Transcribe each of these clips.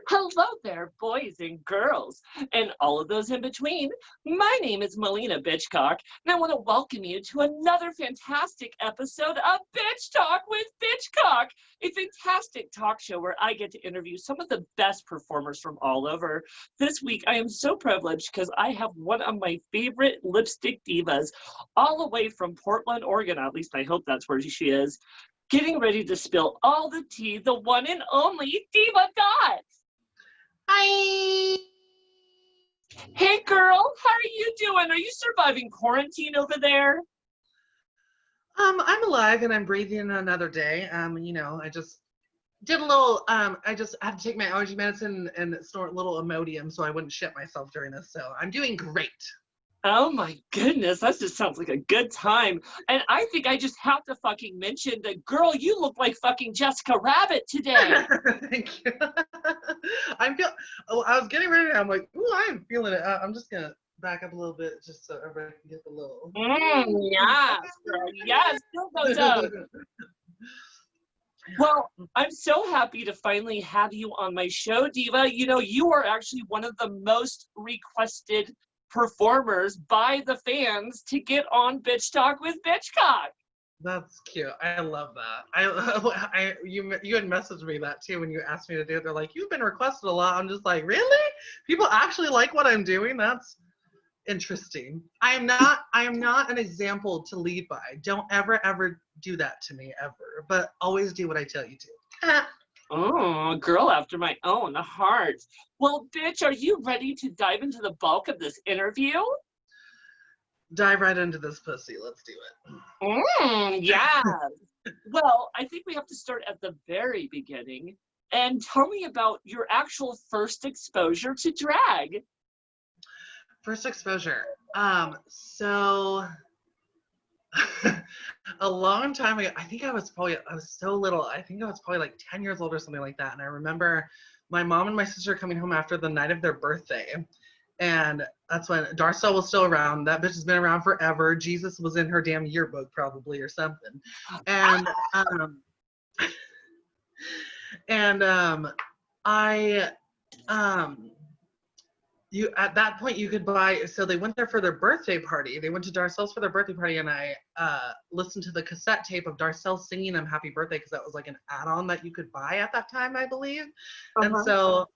Hello there, boys and girls, and all of those in between. My name is Maliena Bitchcock, and I want to welcome you to another fantastic episode of Bitch Talk with Bitchcock, a fantastic talk show where I get to interview some of the best performers from all over. This week, I am so privileged because I have one of my favorite lipstick divas all the way from Portland, Oregon. At least I hope that's where she is. Getting ready to spill all the tea, the one and only Diva Dott. Hi. Hey girl, how are you doing? Are you surviving quarantine over there? I'm alive and I'm breathing another day. I just did a little, I just had to take my allergy medicine and snort a little Imodium so I wouldn't shit myself during this. So I'm doing great. Oh my goodness, that just sounds like a good time. And I think I just have to fucking mention that, girl, you look like fucking Jessica Rabbit today. Thank you. I was getting ready. I'm like, ooh, I'm feeling it. I'm just gonna back up a little bit just so everybody can get the little. Yes, girl, yes, go. Well, I'm so happy to finally have you on my show, Diva. You know, you are actually one of the most requested performers by the fans to get on Bitch Talk with Bitchcock. That's cute. I love that. You had messaged me that too when you asked me to do it. They're like, you've been requested a lot. I'm just like, really? People actually like what I'm doing? That's interesting. I am not an example to lead by. Don't ever do that to me ever. But always do what I tell you to. Oh, girl after my own heart. Well, bitch, are you ready to dive into the bulk of this interview? Dive right into this pussy. Let's do it. Yeah. Well, I think we have to start at the very beginning and tell me about your actual first exposure to drag. First exposure. So a long time ago, I was so little. I think I was probably like 10 years old or something like that. And I remember my mom and my sister coming home after the night of their birthday. And that's when Darcel was still around. That bitch has been around forever. Jesus was in her damn yearbook probably or something. And at that point you could buy, so they went there for their birthday party. They went to Darcel's for their birthday party, and I listened to the cassette tape of Darcel singing them happy birthday because that was like an add-on that you could buy at that time, I believe. And so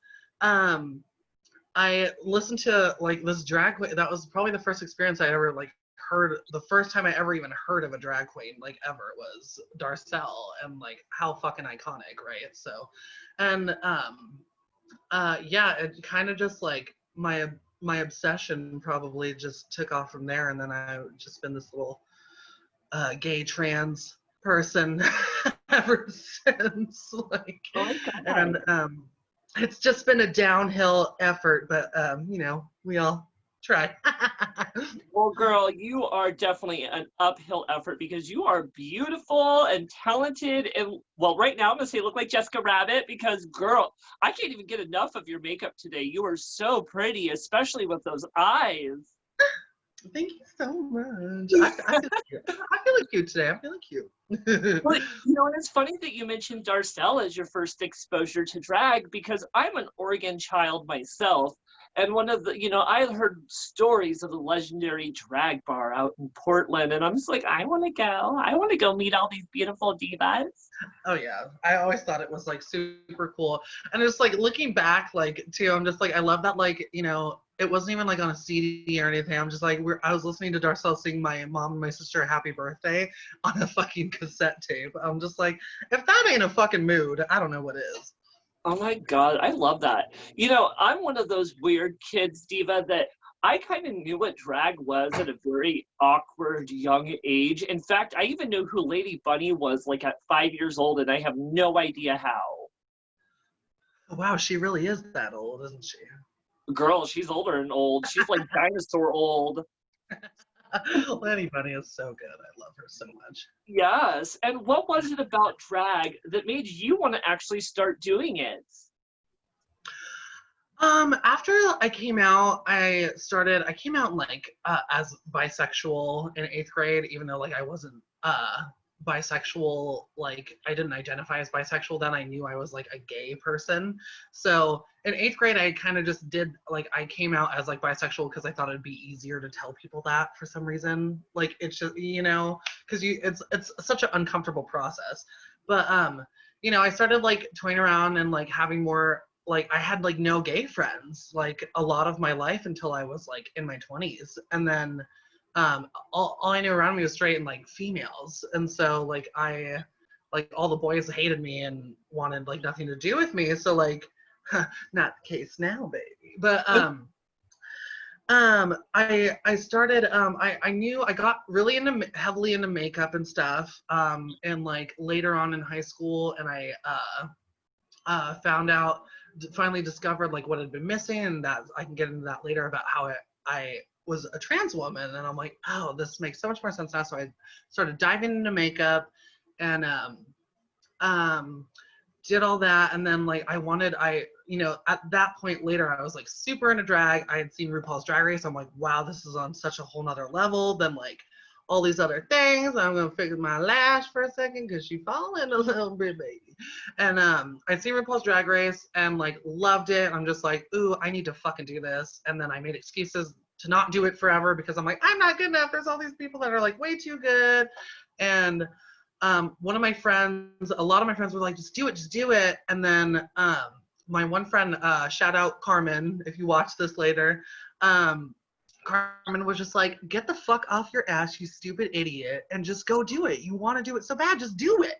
I listened to like this drag queen. That was probably the first experience I ever like heard. The first time I ever even heard of a drag queen like ever was Darcel, and like how fucking iconic, right? So, and yeah, it kind of just like my obsession probably just took off from there, and then I've just been this little gay trans person ever since. Like, and it's just been a downhill effort, but we all try. Well, girl, you are definitely an uphill effort because you are beautiful and talented. And well, right now I'm gonna say look like Jessica Rabbit because, girl, I can't even get enough of your makeup today. You are so pretty, especially with those eyes. Thank you so much. I feel like cute today. I'm feeling cute. Well, you know, and it's funny that you mentioned Darcel as your first exposure to drag because I'm an Oregon child myself. And one of the, I heard stories of the legendary drag bar out in Portland, and I'm just like, I want to go. I want to go meet all these beautiful divas. Oh yeah, I always thought it was like super cool, and it's like looking back, like too, I'm just like, I love that, like, it wasn't even like on a CD or anything. I'm just like, I was listening to Darcel sing my mom and my sister happy birthday on a fucking cassette tape. I'm just like, if that ain't a fucking mood, I don't know what is. Oh my God, I love that. I'm one of those weird kids, Diva, that I kind of knew what drag was at a very awkward young age. In fact, I even knew who Lady Bunny was like at 5 years old, and I have no idea how. Wow, she really is that old, isn't she? Girl, she's older than old. She's like dinosaur old. Lady Bunny is so good. I love her so much. Yes. And what was it about drag that made you want to actually start doing it? After I came out, I came out like as bisexual in 8th grade, even though like I wasn't bisexual, like I didn't identify as bisexual then. I knew I was like a gay person. So in 8th grade, I kind of just did, like, I came out as like bisexual because I thought it'd be easier to tell people that for some reason. Like, it's just, you know, because it's such an uncomfortable process. But you know, I started like toying around and like having more, like I had like no gay friends like a lot of my life until I was like in my 20s. And then all I knew around me was straight and like females. And so like all the boys hated me and wanted like nothing to do with me. So like, not the case now, baby. But I started, I knew I got really heavily into makeup and stuff. And like later on in high school, and I found out, finally discovered like what had been missing, and that I can get into that later about how I was a trans woman. And I'm like, oh, this makes so much more sense now. So I started diving into makeup and did all that. And then like you know, at that point later, I was like super into drag. I had seen RuPaul's Drag Race. I'm like, wow, this is on such a whole nother level than like all these other things. I'm gonna fix my lash for a second because she's falling a little bit, baby. And I'd seen RuPaul's Drag Race and like loved it. I'm just like, ooh, I need to fucking do this. And then I made excuses to not do it forever because I'm like, I'm not good enough. There's all these people that are like way too good. And one of my friends, a lot of my friends were like, just do it. And then my one friend, shout out Carmen, if you watch this later, Carmen was just like, get the fuck off your ass, you stupid idiot, and just go do it. You want to do it so bad, just do it.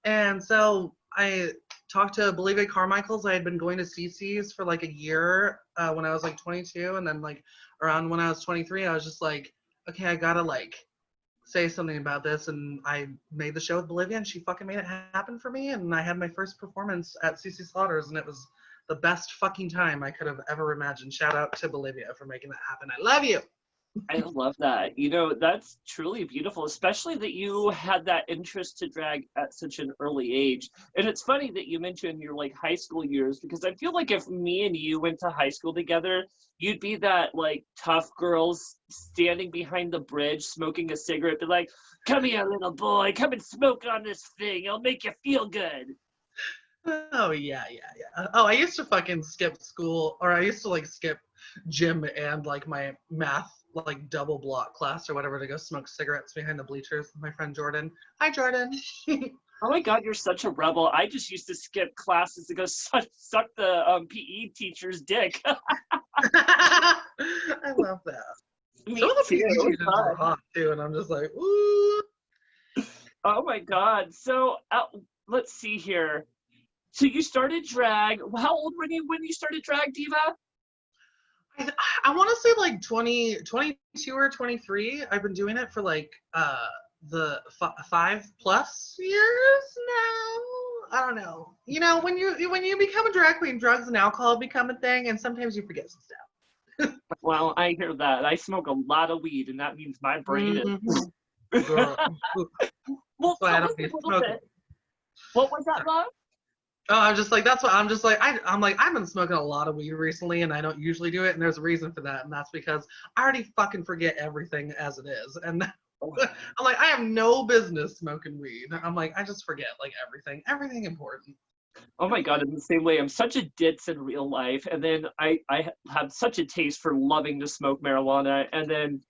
And so I talked to Bolivia Carmichaels. I had been going to CC's for like a year when I was like 22. And then like around when I was 23, I was just like, okay, I gotta like say something about this. And I made the show with Bolivia and she fucking made it happen for me. And I had my first performance at CC Slaughter's and it was the best fucking time I could have ever imagined. Shout out to Bolivia for making that happen. I love you. I love that. You know, that's truly beautiful, especially that you had that interest to drag at such an early age. And it's funny that you mentioned your like high school years, because I feel like if me and you went to high school together, you'd be that like tough girls standing behind the bridge smoking a cigarette, be like, come here, little boy, come and smoke on this thing. It'll make you feel good. Oh yeah. Oh, I used to fucking skip school, or I used to like skip gym and like my math like double block class or whatever to go smoke cigarettes behind the bleachers with my friend Jordan. Hi, Jordan. Oh my God, you're such a rebel. I just used to skip classes to go suck the PE teacher's dick. I love that. Me Some of the too. PE teachers were hot too, and I'm just like, ooh. Oh my God. So let's see here. So you started drag. How old were you when you started drag, Diva? I want to say like 22 or 23. I've been doing it for like the 5+ years now. I don't know. You know, when you become a drag queen, drugs and alcohol become a thing, and sometimes you forget some stuff. Well, I hear that. I smoke a lot of weed, and that means my brain is. Girl. Well, So I tell us don't a be little smoking. bit. What was that, love? Oh, I'm just like, that's what I'm just like, I'm like, I've been smoking a lot of weed recently and I don't usually do it. And there's a reason for that. And that's because I already fucking forget everything as it is. And I'm like, I have no business smoking weed. I'm like, I just forget like everything important. Oh my God, in the same way, I'm such a ditz in real life. And then I have such a taste for loving to smoke marijuana. And then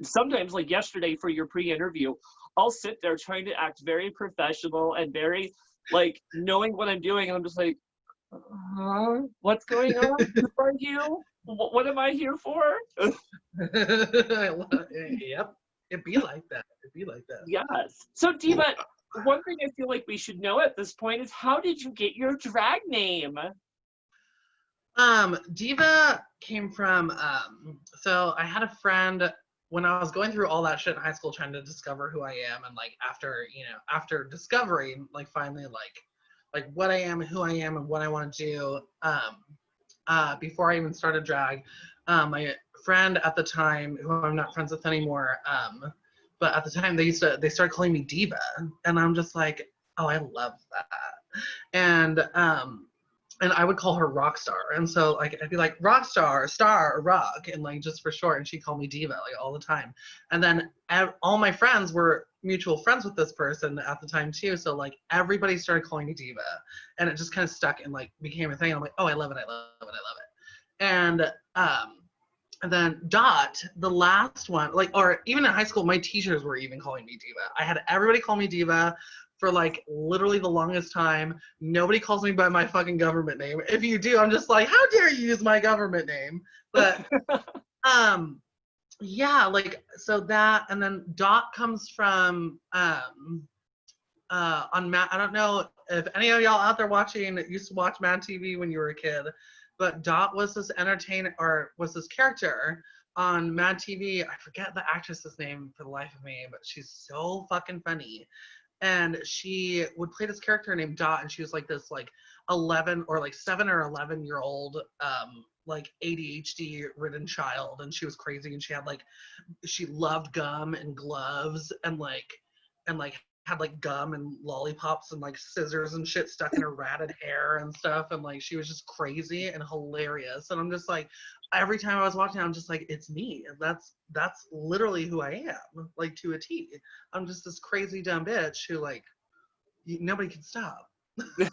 sometimes, like yesterday for your pre-interview, I'll sit there trying to act very professional and very like knowing what I'm doing, and I'm just like, what's going on? Who are you? What am I here for? Yep, it'd be like that. Yes. So Diva, one thing I feel like we should know at this point is, how did you get your drag name? Diva came from so I had a friend when I was going through all that shit in high school trying to discover who I am, and like after discovering like finally like what I am, who I am, and what I want to do, before I even started drag, my friend at the time, who I'm not friends with anymore, but at the time they started calling me Diva, and I'm just like, oh, I love that. And and I would call her Rockstar. And so like I'd be like Rockstar, Star, Rock, and like just for short, and she'd call me Diva like all the time. And then all my friends were mutual friends with this person at the time too. So like everybody started calling me Diva, and it just kind of stuck and like became a thing. And I'm like, oh, I love it, I love it, I love it. And then Dot, the last one, like, or even in high school, my teachers were even calling me Diva. I had everybody call me Diva for like literally the longest time. Nobody calls me by my fucking government name. If you do, I'm just like, how dare you use my government name? But yeah, like so that, and then Dot comes from on Matt. I don't know if any of y'all out there watching used to watch Mad TV when you were a kid, but Dot was this entertainer, or was this character on Mad TV. I forget the actress's name for the life of me, but she's so fucking funny. And she would play this character named Dot, and she was like this like 11 or like 7 or 11-year-old like ADHD ridden child, and she was crazy, and she had like, she loved gum and gloves and like had like gum and lollipops and like scissors and shit stuck in her ratted hair and stuff, and like she was just crazy and hilarious. And I'm just like, every time I was watching, I'm just like, it's me. That's literally who I am, like to a T. I'm just this crazy dumb bitch who like nobody can stop.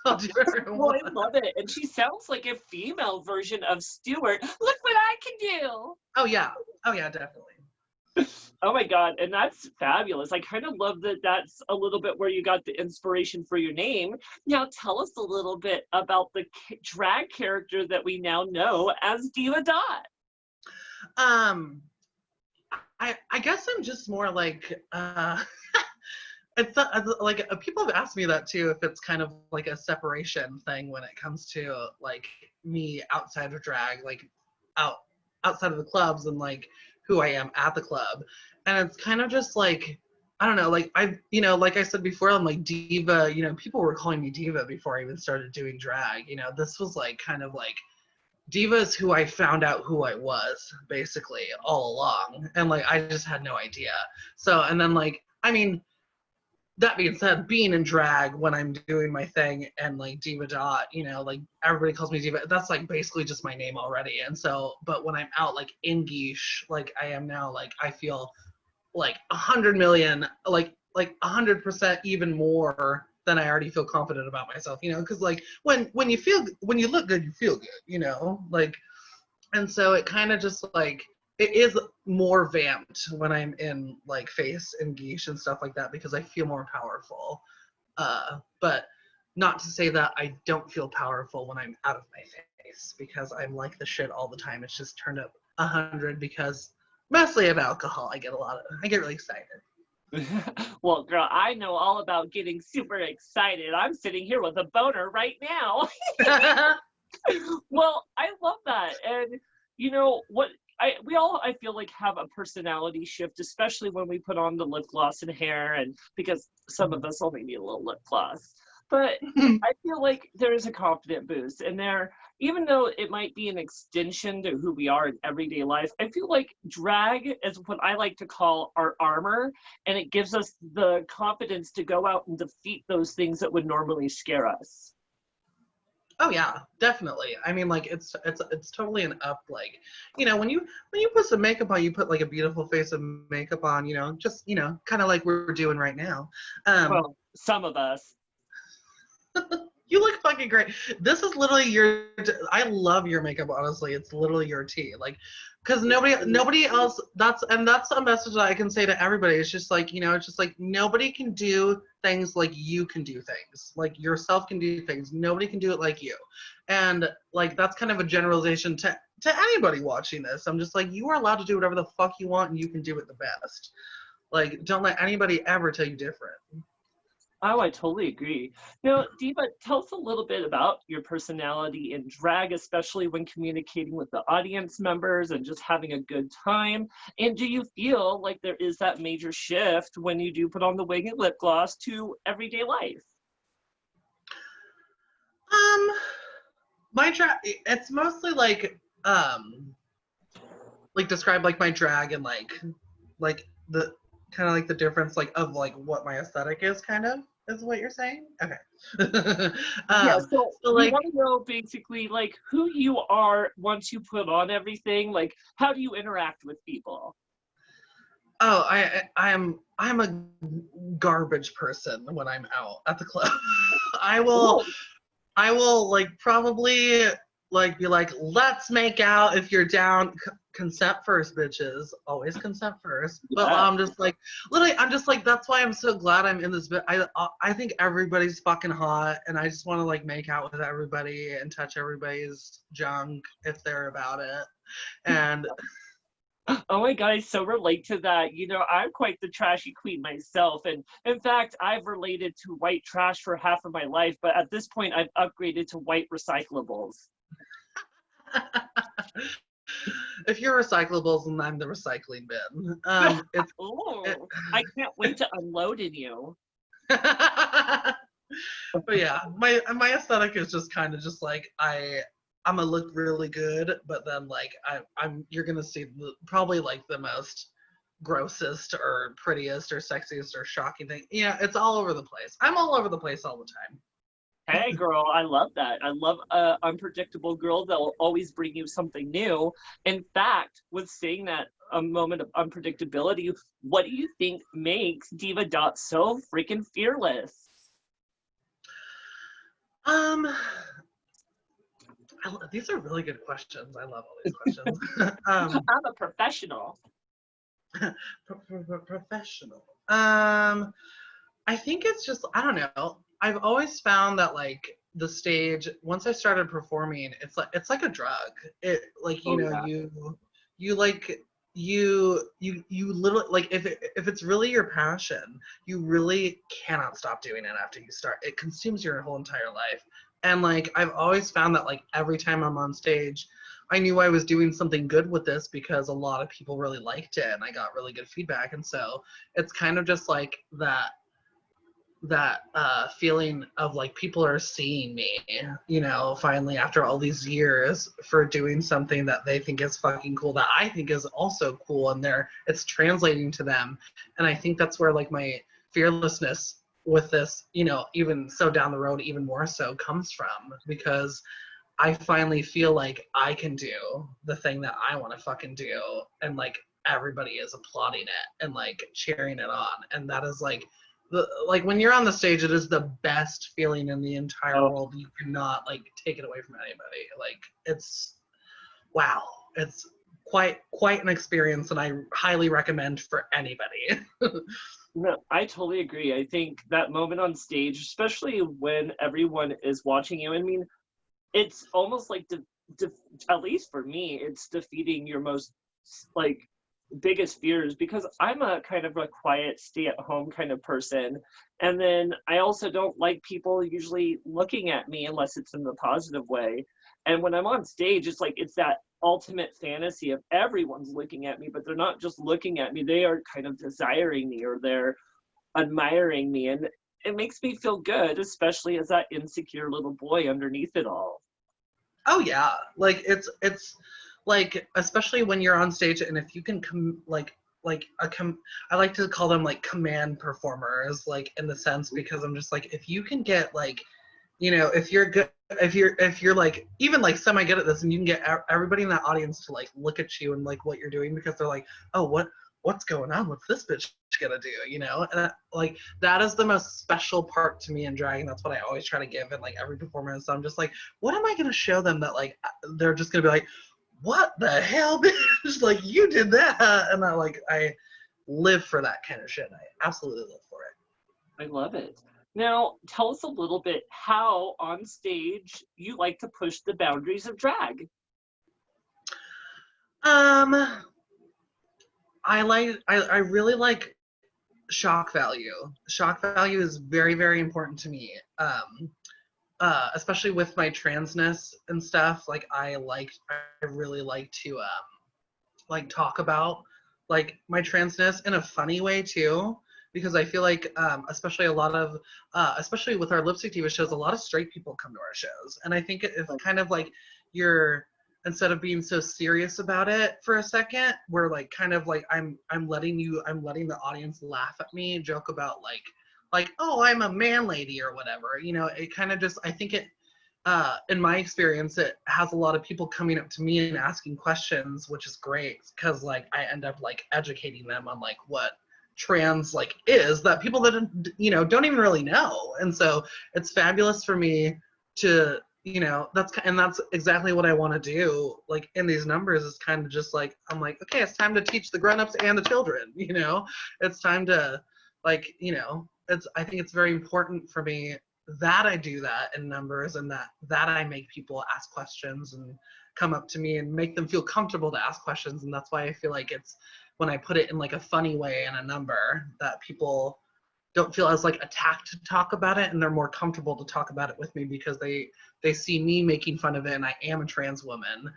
I'll do whatever I Well, I want. love it. And she sounds like a female version of Stewart. Look what I can do. Oh yeah, definitely. Oh my God. And that's fabulous. I kind of love that that's a little bit where you got the inspiration for your name. Now, tell us a little bit about the drag character that we now know as Diva Dott. I guess I'm just more like it's like people have asked me that too, if it's kind of like a separation thing when it comes to like me outside of drag, like outside of the clubs, and like who I am at the club. And it's kind of just like, I don't know, like like I said before, I'm like Diva, people were calling me Diva before I even started doing drag. This was like kind of like Diva is who I found out who I was basically all along, and like I just had no idea. So, and then like, I mean, that being said, being in drag when I'm doing my thing and like Diva Dot, like everybody calls me Diva, that's like basically just my name already. And so, but when I'm out like in Geesh, like I am now, like I feel like 100 million, like 100% even more than I already feel confident about myself, because like when you look good, you feel good, like, and so it kind of just like, it is more vamped when I'm in like face and geesh and stuff like that, because I feel more powerful. But not to say that I don't feel powerful when I'm out of my face, because I'm like the shit all the time. It's just turned up 100 because mostly of alcohol. I get really excited. Well, girl, I know all about getting super excited. I'm sitting here with a boner right now. Well, I love that. And what we all, I feel like, have a personality shift, especially when we put on the lip gloss and hair, and because some of us only need a little lip gloss. But I feel like there is a confident boost, and even though it might be an extension to who we are in everyday life, I feel like drag is what I like to call our armor, and it gives us the confidence to go out and defeat those things that would normally scare us. Oh yeah, definitely. I mean, like it's totally an up. Like, when you put some makeup on, you put like a beautiful face of makeup on. Just kind of like we're doing right now. Well, some of us. You look fucking great. This is literally I love your makeup, honestly. It's literally your tea. Like, because nobody else, that's a message that I can say to everybody. It's just like, it's just like nobody can do things like you can do things. Like yourself can do things. Nobody can do it like you. And like, that's kind of a generalization to anybody watching this. I'm just like, you are allowed to do whatever the fuck you want, and you can do it the best. Like, don't let anybody ever tell you different. Oh, I totally agree. Now, Diva, tell us a little bit about your personality in drag, especially when communicating with the audience members and just having a good time. And do you feel like there is that major shift when you do put on the wig and lip gloss to everyday life? My drag, it's mostly like describe like my drag and like the kind of like the difference like of like what my aesthetic is kind of. is what you're saying? Okay. Yeah, so so we like, want to know basically like who you are once you put on everything. Like, how do you interact with people? oh, I'm a garbage person when I'm out at the club. I will Ooh, I will like probably like be like, let's make out if you're down. Consent first, bitches. Always consent first. But yeah. I'm just like, literally, I'm just like, that's why I'm so glad I'm in this bit. I think everybody's fucking hot, and I just want to like make out with everybody and touch everybody's junk if they're about it. And Oh my God, I so relate to that. You know, I'm quite the trashy queen myself. And in fact, I've related to white trash for half of my life, but at this point, I've upgraded to white recyclables. if you're recyclables, and I'm the recycling bin. It, Oh, I can't wait to unload in you. but yeah, my aesthetic is just kind of just like I'm gonna look really good, but then like I'm you're gonna see probably like the most grossest or prettiest or sexiest or shocking thing. Yeah, it's all over the place. I'm all over the place all the time. Hey, girl, I love that. I love a unpredictable girl that will always bring you something new. In fact, with saying that a moment of unpredictability, what do you think makes Diva Dott so freaking fearless? Um, these are really good questions. I love all these questions. um, I'm a professional. professional. I think it's just I don't know. I've always found that like the stage once I started performing, it's like a drug. It like Oh yeah. you like you literally like if it's really your passion, you really cannot stop doing it after you start. It consumes your whole entire life. And like I've always found that like every time I'm on stage, I knew I was doing something good with this because a lot of people really liked it and I got really good feedback. And so it's kind of just like that feeling of like people are seeing me, finally after all these years for doing something that they think is fucking cool that I think is also cool, and it's translating to them. And I think that's where like my fearlessness with this, even so down the road, even more so comes from, because I finally feel like I can do the thing that I want to fucking do, and like everybody is applauding it and like cheering it on, and that is like when you're on the stage, it is the best feeling in the entire Oh, world. You cannot like take it away from anybody. Like it's wow, it's quite an experience, and I highly recommend for anybody. no, I totally agree. I think that moment on stage, especially when everyone is watching you, I mean, it's almost like at least for me, it's defeating your most like biggest fears, because I'm a kind of a quiet, stay at home kind of person. And then I also don't like people usually looking at me unless it's in the positive way. And when I'm on stage, it's like it's that ultimate fantasy of everyone's looking at me, but they're not just looking at me, they are kind of desiring me or they're admiring me. And it makes me feel good, especially as that insecure little boy underneath it all. Oh yeah, like it's like especially when you're on stage, and if you can I like to call them like command performers, like in the sense, because I'm just like if you can get like if you're good, if you're like even like semi good at this, and you can get everybody in that audience to like look at you and like what you're doing, because they're like, oh, what's going on, what's this bitch gonna do, and like that is the most special part to me in drag, and that's what I always try to give in like every performance. So I'm just like, what am I gonna show them that like they're just gonna be like, what the hell, bitch, like you did that? And I live for that kind of shit. I absolutely live for it. I love it. Now, tell us a little bit how on stage you like to push the boundaries of drag. um I really like shock value. Shock value is very, very important to me. Especially with my transness and stuff. Like I really like to like talk about like my transness in a funny way too, because I feel like especially a lot of especially with our lipstick diva shows, a lot of straight people come to our shows, and I think it's kind of like you're instead of being so serious about it for a second, we're like kind of like I'm letting the audience laugh at me, joke about like, oh, I'm a man lady or whatever. You know, it kind of just, I think it, in my experience, it has a lot of people coming up to me and asking questions, which is great because like I end up like educating them on like what trans like is that people that don't even really know, and so it's fabulous for me to that's exactly what I want to do. Like in these numbers is kind of just like I'm like, okay, it's time to teach the grown-ups and the children. It's time to like I think it's very important for me that I do that in numbers, and that I make people ask questions and come up to me and make them feel comfortable to ask questions. And that's why I feel like it's when I put it in like a funny way in a number that people don't feel as like attacked to talk about it, and they're more comfortable to talk about it with me because they see me making fun of it, and I am a trans woman,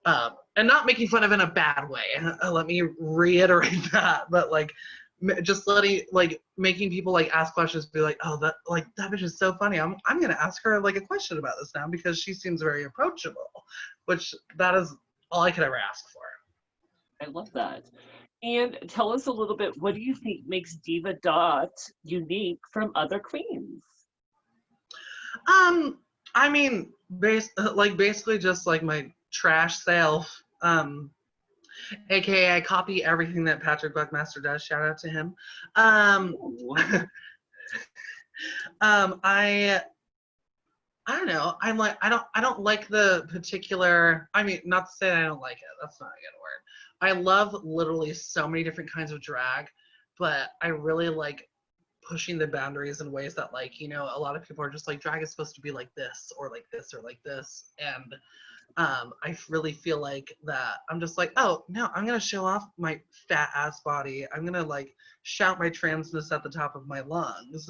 and not making fun of it in a bad way. Let me reiterate that, but like just making people like ask questions, be like, oh, that bitch is so funny. I'm gonna ask her like a question about this now because she seems very approachable, which that is all I could ever ask for. I love that. And tell us a little bit, what do you think makes Diva Dott unique from other queens? I mean, basically just like my trash self. AKA I copy everything that Patrick Buckmaster does. Shout out to him. I don't know. I'm like I don't like the particular. I mean, not to say I don't like it. That's not a good word. I love literally so many different kinds of drag, but I really like pushing the boundaries in ways that like a lot of people are just like drag is supposed to be like this or like this or like this, and I really feel like that I'm just like, oh no, I'm gonna show off my fat ass body. I'm gonna like shout my transness at the top of my lungs,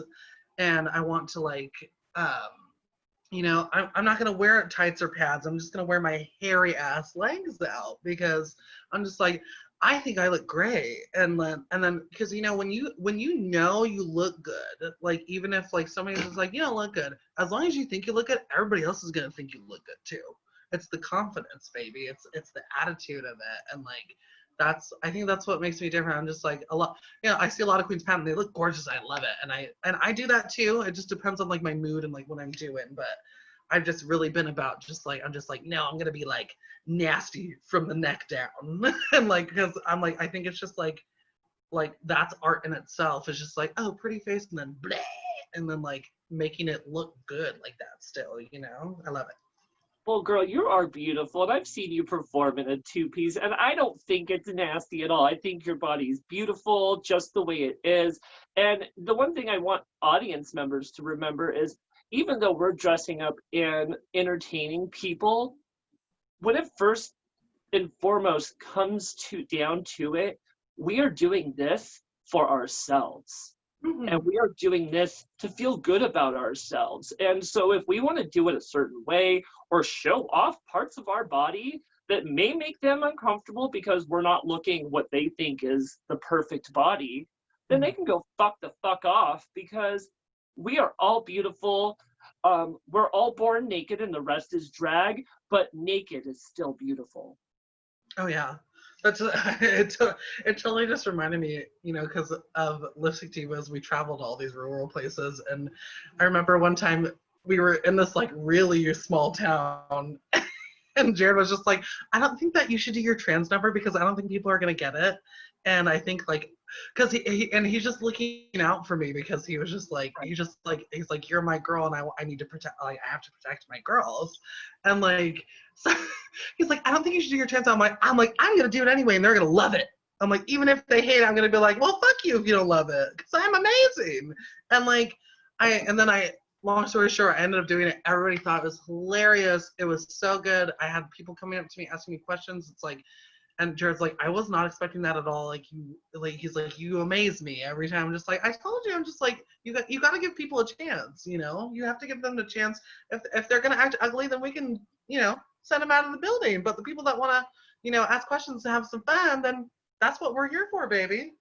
and I want to like I'm not gonna wear tights or pads. I'm just gonna wear my hairy ass legs out because I'm just like, I think I look great. And then because when you you look good, like even if like somebody's just like, you don't look good, as long as you think you look good, everybody else is gonna think you look good too. It's the confidence, baby. It's the attitude of it, and like I think that's what makes me different. I'm just like a lot, I see a lot of queens pageant, they look gorgeous. I love it. And I do that too. It just depends on like my mood and like what I'm doing. But I've just really been about I'm just like, no, I'm going to be like nasty from the neck down. And like, cause I'm like, I think it's just like that's art in itself. It's just like, oh, pretty face and then bleh, and then like making it look good like that still, I love it. Well, girl, you are beautiful, and I've seen you perform in a two-piece, and I don't think it's nasty at all. I think your body's beautiful just the way it is. And the one thing I want audience members to remember is even though we're dressing up and entertaining people, when it first and foremost comes down to it, we are doing this for ourselves. Mm-hmm. And we are doing this to feel good about ourselves. And so if we want to do it a certain way or show off parts of our body that may make them uncomfortable because we're not looking what they think is the perfect body, then they can go fuck the fuck off because we are all beautiful. We're all born naked and the rest is drag, but naked is still beautiful. Oh yeah. That's it totally just reminded me, because of Lipstick Divas, we traveled all these rural places, and I remember one time we were in this like really small town, and Jared was just like, I don't think that you should do your trans number because I don't think people are gonna get it, and I think like because he's just looking out for me because he was just like he's like you're my girl and I need to protect, like I have to protect my girls, and like so he's like, I don't think you should do your trans. I'm like I'm gonna do it anyway and they're gonna love it. I'm like, even if they hate it, I'm gonna be like, well, fuck you if you don't love it because I'm amazing. And like long story short, I ended up doing it. Everybody thought it was hilarious. It was so good. I had people coming up to me asking me questions. It's like, and Jared's like, I was not expecting that at all. He's like, you amaze me every time. I'm just like, I told you, I'm just like, you got to give people a chance. You have to give them the chance. If they're gonna act ugly, then we can, send them out of the building. But the people that want to, ask questions and have some fun, then that's what we're here for, baby.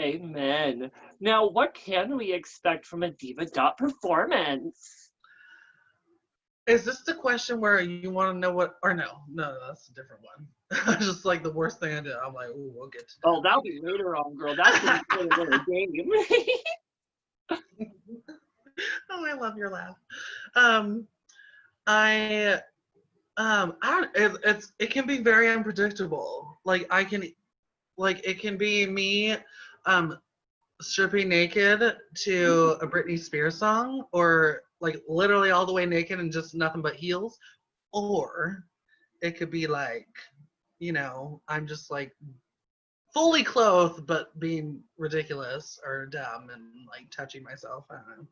Amen. Now, what can we expect from a Diva Dott performance? Is this the question where you want to know what, or no, that's a different one. Just like the worst thing I did. I'm like, ooh, we'll get to that. Oh, that'll be later on, girl. That's when we play a little game. Oh, I love your laugh. Um, I don't. It can be very unpredictable. It can be me, um, stripping naked to a Britney Spears song, or like literally all the way naked and just nothing but heels, or it could be like, I'm just like fully clothed but being ridiculous or dumb and like touching myself. I don't know.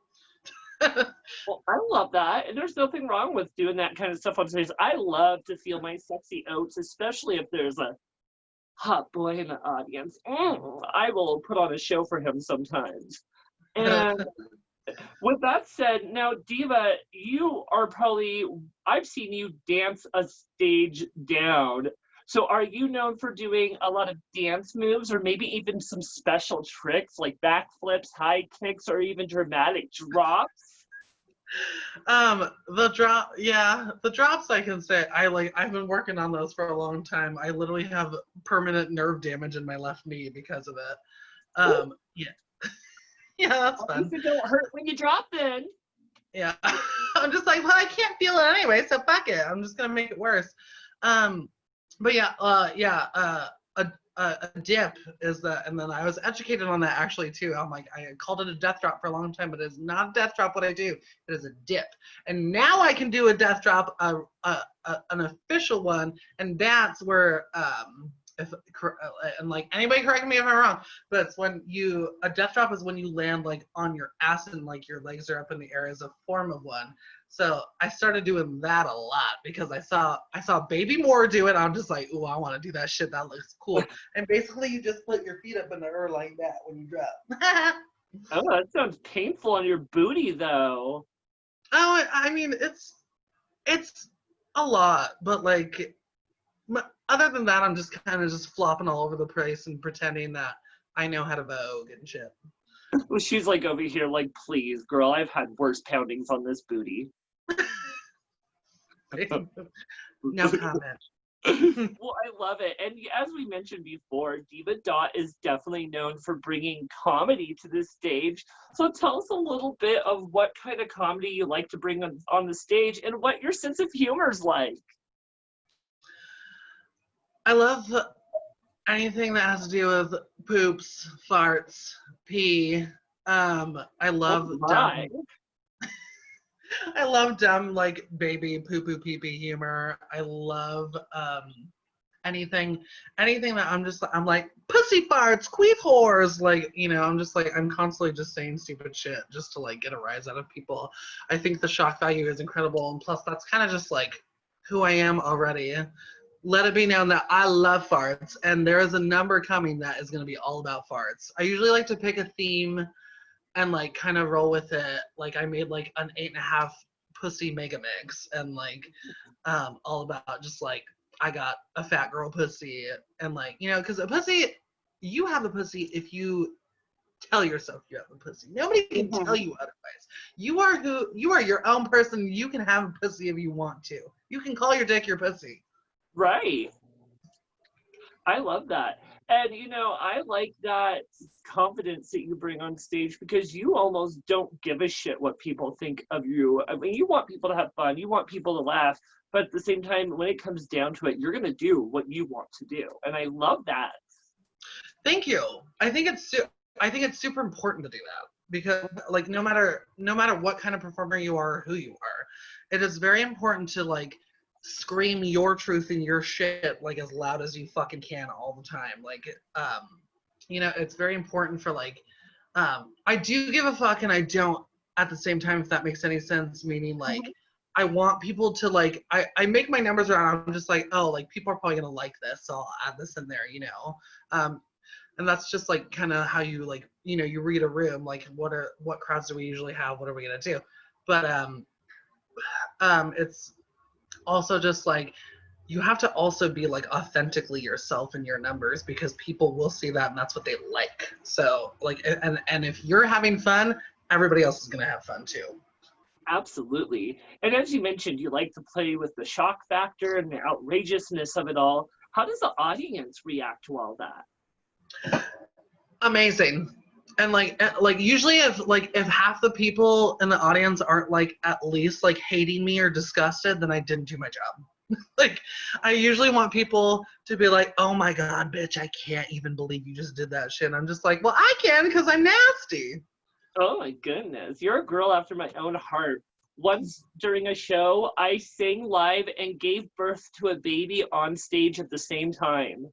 Well, I love that. And there's nothing wrong with doing that kind of stuff on stage. I love to feel my sexy oats, especially if there's a hot boy in the audience. I will put on a show for him sometimes. And with that said, now, Diva, you are probably, I've seen you dance a stage down. So are you known for doing a lot of dance moves, or maybe even some special tricks like backflips, high kicks, or even dramatic drops? The drops I can say, I've been working on those for a long time. I literally have permanent nerve damage in my left knee because of it. Yeah. Yeah, that's At least fun. it don't hurt when you drop then. Yeah. I'm just like, well, I can't feel it anyway, so fuck it. I'm just gonna make it worse. But yeah, a dip is that, and then I was educated on that actually too. I'm like, I called it a death drop for a long time, but it's not a death drop what I do. It is a dip. And now I can do a death drop, an official one, and that's where if and like anybody correct me if I'm wrong, but it's when a death drop is when you land like on your ass and like your legs are up in the air as a form of one. So I started doing that a lot because I saw Baby Moore do it. I'm just like, ooh, I want to do that shit. That looks cool. And basically, you just put your feet up in the air like that when you drop. Oh, that sounds painful on your booty, though. Oh, I mean, it's a lot, but like, other than that, I'm just kind of just flopping all over the place and pretending that I know how to vogue and shit. Well, she's like over here, like, please, girl, I've had worse poundings on this booty. No comment. Well, I love it. And as we mentioned before, Diva Dott is definitely known for bringing comedy to the stage. So tell us a little bit of what kind of comedy you like to bring on the stage and what your sense of humor is like. I love anything that has to do with poops, farts, pee. I love dumb. I love dumb like baby poo poo pee pee humor. I love anything that I'm like pussy farts, queef whores. Like, I'm constantly just saying stupid shit just to like get a rise out of people. I think the shock value is incredible, and plus that's kind of just like who I am already. Let it be known that I love farts, and there is a number coming that is going to be all about farts. I usually like to pick a theme and like kind of roll with it. Like I made like an 8.5 pussy mega mix, and like all about just like I got a fat girl pussy, and like, because a pussy, you have a pussy if you tell yourself you have a pussy. Nobody can tell you otherwise. You are your own person. You can have a pussy if you want to. You can call your dick your pussy. Right. I love that. And, I like that confidence that you bring on stage because you almost don't give a shit what people think of you. I mean, you want people to have fun, you want people to laugh, but at the same time, when it comes down to it, you're going to do what you want to do. And I love that. Thank you. I think it's super important to do that because like no matter what kind of performer you are or who you are, it is very important to like scream your truth and your shit like as loud as you fucking can all the time. Like it's very important for like I do give a fuck and I don't at the same time, if that makes any sense, meaning like I want people to like I make my numbers around. I'm just like, oh, like people are probably gonna like this, so I'll add this in there, and that's just like kind of how you like, you read a room, like what crowds do we usually have, what are we gonna do? But it's also just like you have to also be like authentically yourself in your numbers because people will see that and that's what they like. So like, and if you're having fun, everybody else is gonna have fun too. Absolutely. And as you mentioned, you like to play with the shock factor and the outrageousness of it all. How does the audience react to all that? Amazing. And like usually if half the people in the audience aren't like at least like hating me or disgusted, then I didn't do my job. Like I usually want people to be like, oh my god, bitch, I can't even believe you just did that shit. And I'm just like, well, I can because I'm nasty. Oh my goodness, you're a girl after my own heart. Once during a show, I sang live and gave birth to a baby on stage at the same time.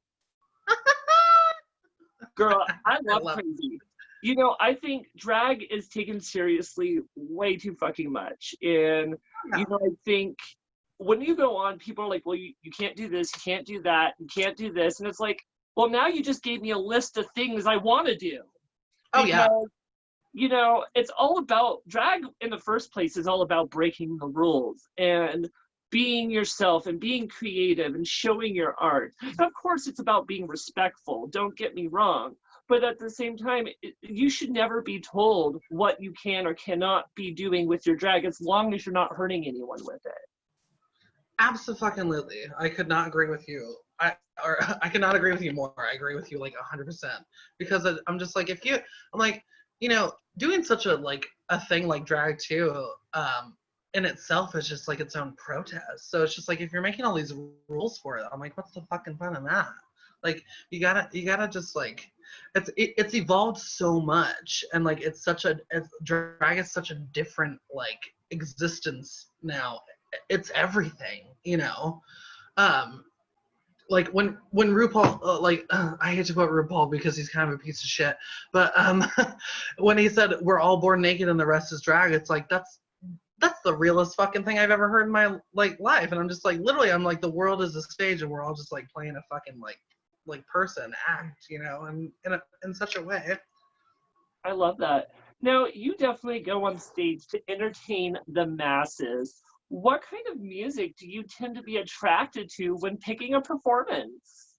Girl, I I love love crazy. You know, I think drag is taken seriously way too fucking much. And, you it. know, I think when you go on, people are like, well, you can't do this, you can't do that, you can't do this. And it's like, well, now you just gave me a list of things I want to do. Oh yeah. Because, you know, it's all about drag in the first place is all about breaking the rules and being yourself and being creative and showing your art. And of course, it's about being respectful, don't get me wrong. But at the same time, you should never be told what you can or cannot be doing with your drag as long as you're not hurting anyone with it. Absolutely. I could not agree with you. I cannot agree with you more. I agree with you like 100% because I'm just like I'm like, you know, doing such a like a thing like drag too, in itself is just like its own protest. So it's just like if you're making all these rules for it, I'm like, what's the fucking fun in that? Like you gotta just like it's evolved so much and like drag is such a different like existence now. It's everything, you know. Um, like when RuPaul, I hate to quote RuPaul because he's kind of a piece of shit, but when he said we're all born naked and the rest is drag, it's like that's the realest fucking thing I've ever heard in my like life, and I'm just like literally I'm like the world is a stage and we're all just like playing a fucking like person act, you know, and in such a way. I love that. Now, you definitely go on stage to entertain the masses. What kind of music do you tend to be attracted to when picking a performance?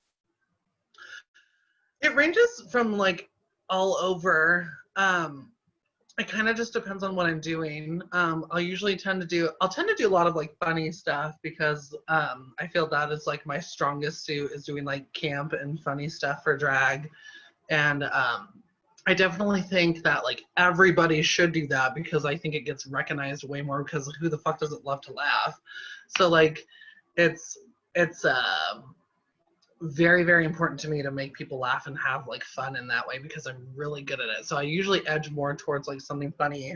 It ranges from like all over. It kind of just depends on what I'm doing. I'll tend to do a lot of like funny stuff because I feel that is like my strongest suit is doing like camp and funny stuff for drag. And I definitely think that like everybody should do that because I think it gets recognized way more because who the fuck doesn't love to laugh? So like it's very, very important to me to make people laugh and have like fun in that way because I'm really good at it. So I usually edge more towards like something funny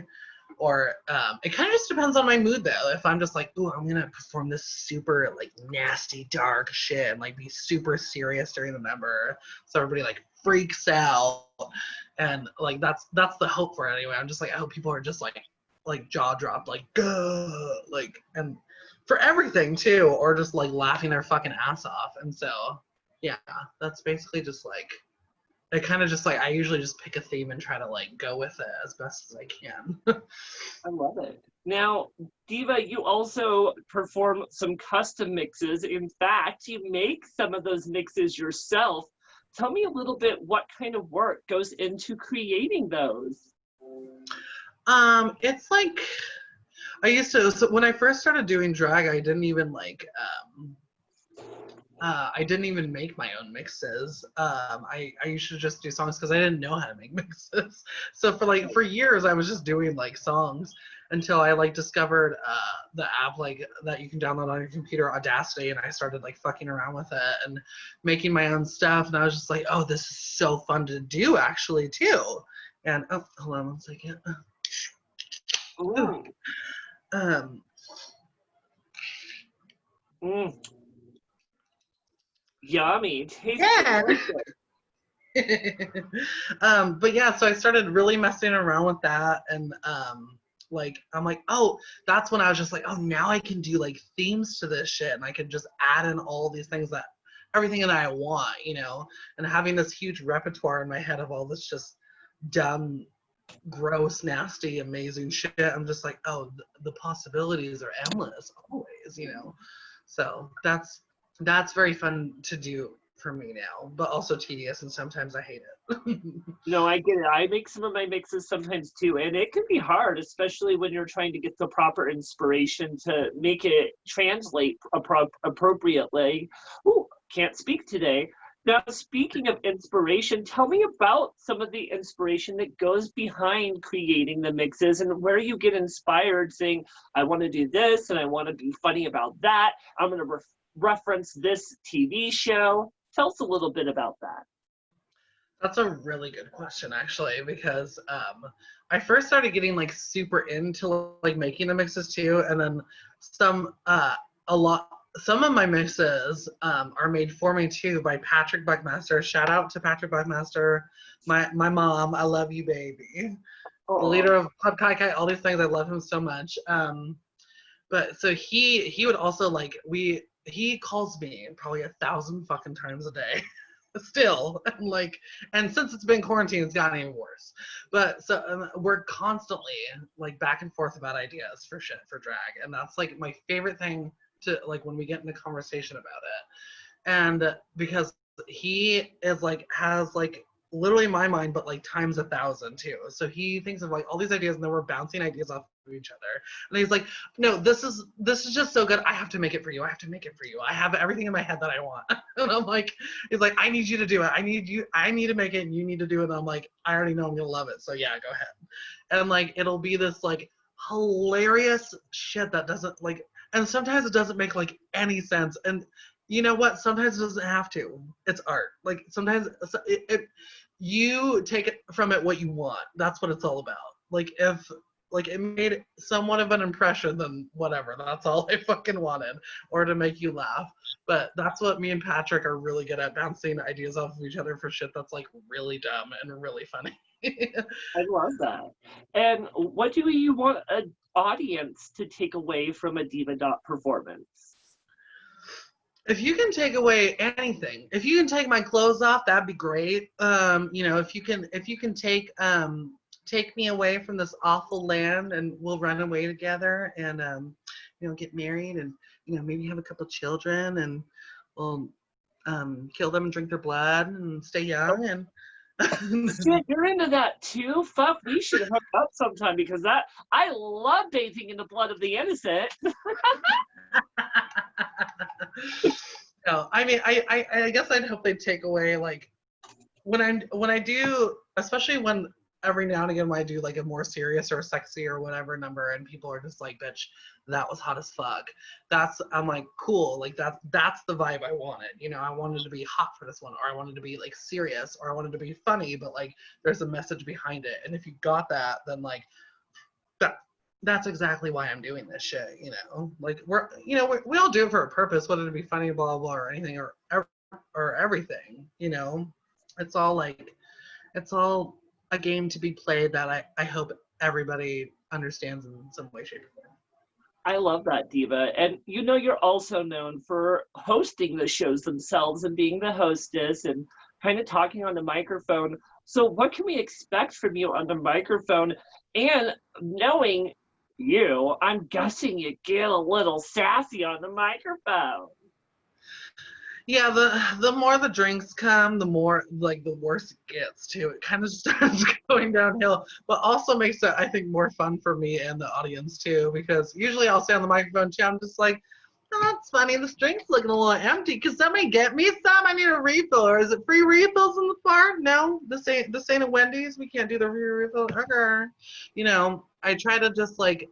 or it kind of just depends on my mood though. If I'm just like, ooh, I'm gonna perform this super like nasty dark shit and like be super serious during the number so everybody like freaks out and like that's the hope for it anyway. I'm just like I hope people are just like jaw dropped like Gah! Like and for everything too or just like laughing their fucking ass off. And so yeah, that's basically just like it kind of just like I usually just pick a theme and try to like go with it as best as I can. I love it. Now, Diva, you also perform some custom mixes. In fact, you make some of those mixes yourself. Tell me a little bit what kind of work goes into creating those. It's like so when I first started doing drag, I didn't even I didn't even make my own mixes. I used to just do songs because I didn't know how to make mixes. So for years I was just doing like songs until I like discovered the app like that you can download on your computer, Audacity, and I started like fucking around with it and making my own stuff. And I was just like, oh, this is so fun to do actually too. And oh, hold on one second. Ooh. Ooh. Um, Mm, yummy. Tastes yeah. delicious. But yeah, so I started really messing around with that and like I'm like, oh, that's when I was just like, oh, now I can do like themes to this shit and I can just add in all these things that everything that I want, you know, and having this huge repertoire in my head of all this just dumb, gross, nasty, amazing shit. I'm just like, oh, the possibilities are endless always, you know. So that's very fun to do for me now, but also tedious and sometimes I hate it. No, I get it. I make some of my mixes sometimes too, and it can be hard, especially when you're trying to get the proper inspiration to make it translate appropriately. Ooh, can't speak today. Now, speaking of inspiration, tell me about some of the inspiration that goes behind creating the mixes and where you get inspired saying, I want to do this and I want to be funny about that. I'm going to reference this TV show. Tell us a little bit about that. That's a really good question, actually, because I first started getting like super into like making the mixes too, and then a lot some of my mixes are made for me too by Patrick Buckmaster. Shout out to Patrick Buckmaster, my mom. I love you, baby. The Oh, leader of Club Kai Kai, all these things. I love him so much. But so he would also like he calls me probably 1,000 fucking times a day. Still, and since it's been quarantine, it's gotten even worse. But so we're constantly like back and forth about ideas for shit for drag, and that's like my favorite thing to like when we get into conversation about it. And because he is like has like literally my mind, but like times 1,000 too. So he thinks of like all these ideas, and then we're bouncing ideas off of each other. And he's like, "No, this is just so good. I have to make it for you. I have to make it for you. I have everything in my head that I want." And I'm like, he's like, "I need you to do it. I need to make it, and you need to do it." And I'm like, "I already know I'm gonna love it. So yeah, go ahead." And like it'll be this like hilarious shit that doesn't like, and sometimes it doesn't make like any sense. And you know what? Sometimes it doesn't have to. It's art. Like sometimes you take it from it what you want. That's what it's all about. Like if like it made somewhat of an impression, then whatever. That's all I fucking wanted, or to make you laugh. But that's what me and Patrick are really good at, bouncing ideas off of each other for shit that's like really dumb and really funny. I love that. And what do you want an audience to take away from a Diva Dott performance? If you can take away anything, if you can take my clothes off, that'd be great. If you can take me away from this awful land, and we'll run away together, and get married, and maybe have a couple children, and we'll kill them and drink their blood and stay young. And Shit, you're into that too? Fuck, we should hook up sometime because I love bathing in the blood of the innocent. no, I mean, I guess I'd hope they'd take away like when I do, especially when every now and again when I do like a more serious or sexy or whatever number, and people are just like, "Bitch, that was hot as fuck." I'm like, cool, like that's the vibe I wanted. I wanted to be hot for this one, or I wanted to be like serious, or I wanted to be funny, but like there's a message behind it. And if you got that, then like that's exactly why I'm doing this shit. Like we all do it for a purpose, whether it be funny, blah blah, or anything, or everything. It's all like it's all a game to be played that I hope everybody understands in some way, shape, or form. I love that, Diva. And you're also known for hosting the shows themselves and being the hostess and kind of talking on the microphone. So what can we expect from you on the microphone? And knowing you, I'm guessing you get a little sassy on the microphone. Yeah, the more the drinks come, the more like the worse it gets too. It kind of starts going downhill, but also makes it, I think, more fun for me and the audience too, because usually I'll say on the microphone too, I'm just like, "Oh, that's funny. This drink's looking a little empty. Could somebody get me some? I need a refill." Or is it free refills in the bar? No, this ain't a Wendy's. We can't do the free refill. Okay. I try to just like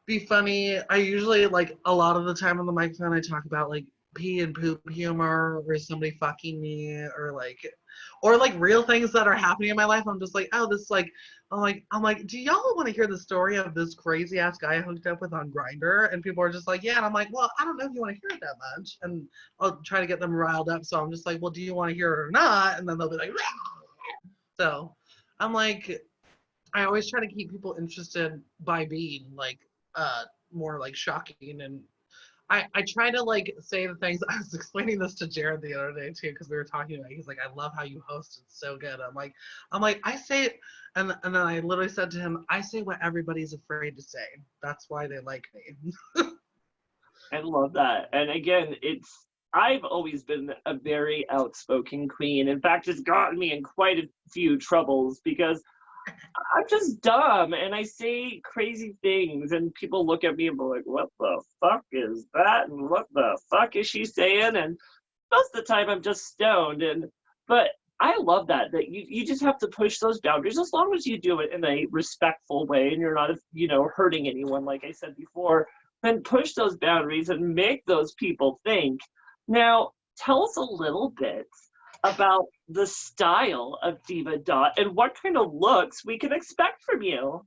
be funny. I usually like a lot of the time on the microphone I talk about like pee and poop humor, or somebody fucking me, or like real things that are happening in my life. I'm just like, oh, this like I'm like, do y'all want to hear the story of this crazy ass guy I hooked up with on Grindr? And people are just like, yeah. And I'm like, well, I don't know if you want to hear it that much. And I'll try to get them riled up. So I'm just like, well, do you want to hear it or not? And then they'll be like, "Rah!" So I'm like, I always try to keep people interested by being like more like shocking. And I try to like say the things. I was explaining this to Jared the other day too, because we were talking about it. He's like, "I love how you host. It's so good." I'm like, I say it, and then I literally said to him, "I say what everybody's afraid to say. That's why they like me." I love that. And again, I've always been a very outspoken queen. In fact, it's gotten me in quite a few troubles because I'm just dumb and I say crazy things and people look at me and be like, what the fuck is that? And what the fuck is she saying? And most of the time I'm just stoned. But I love that you just have to push those boundaries as long as you do it in a respectful way and you're not, hurting anyone, like I said before. Then push those boundaries and make those people think. Now, tell us a little bit about the style of Diva Dott and what kind of looks we can expect from you.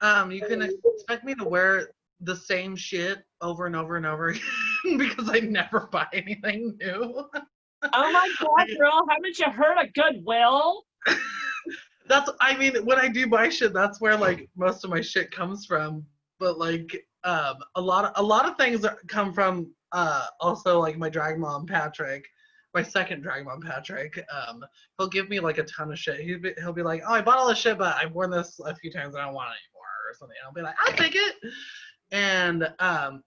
You can expect me to wear the same shit over and over and over again because I never buy anything new. Oh my God, girl, haven't you heard of Goodwill? I mean, when I do buy shit, that's where like most of my shit comes from. But like, a lot of things come from also like my drag mom Patrick, my second drag mom Patrick. He'll give me like a ton of shit. He'll be like, oh, I bought all this shit, but I've worn this a few times. I don't want it anymore or something. I'll be like, I'll take it. And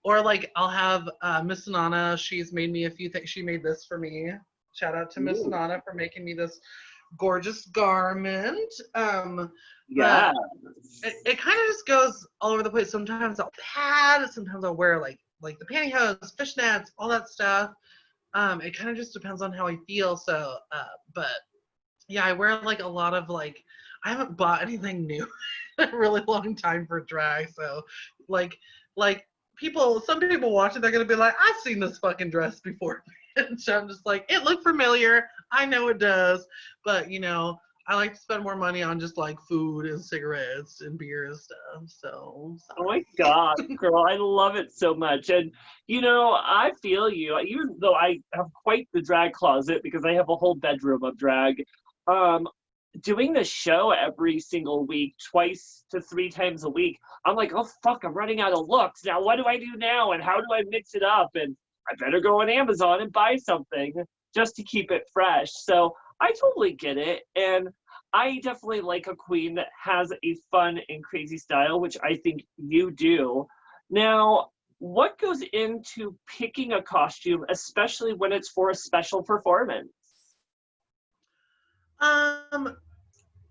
or like I'll have Miss Nana. She's made me a few things. She made this for me. Shout out to Miss Nana for making me this gorgeous garment. Yeah. It kind of just goes all over the place. Sometimes I'll pad, sometimes I'll wear like the pantyhose, fishnets, all that stuff. It kind of just depends on how I feel. So, but yeah, I wear like a lot of like, I haven't bought anything new in a really long time for drag. So like some people watching, they're gonna be like, I've seen this fucking dress before. And so I'm just like, it looked familiar. I know it does, but I like to spend more money on just like food and cigarettes and beer and stuff. So sorry. Oh my God, girl, I love it so much. And I feel you. Even though I have quite the drag closet because I have a whole bedroom of drag, doing the show every single week, 2 to 3 times a week, I'm like, oh fuck, I'm running out of looks. Now what do I do now? And how do I mix it up? And I better go on Amazon and buy something just to keep it fresh. So I totally get it. And I definitely like a queen that has a fun and crazy style, which I think you do. Now, what goes into picking a costume, especially when it's for a special performance?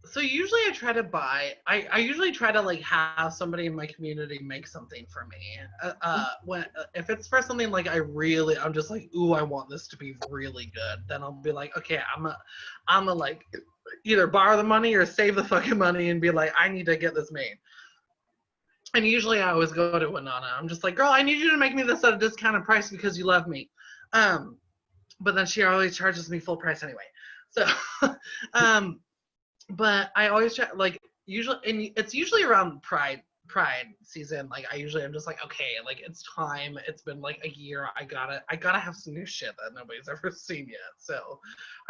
So usually I try to buy. I usually try to like have somebody in my community make something for me. When if it's for something like I'm just like, ooh, I want this to be really good. Then I'll be like, okay, I'm a like either borrow the money or save the fucking money and be like, I need to get this made. And usually I always go to Winona. I'm just like, girl, I need you to make me this at a discounted price because you love me. But then she always charges me full price anyway. So, but I always try like usually, and it's usually around Pride season. Like I'm just like, okay, like it's time. It's been like a year. I gotta have some new shit that nobody's ever seen yet. So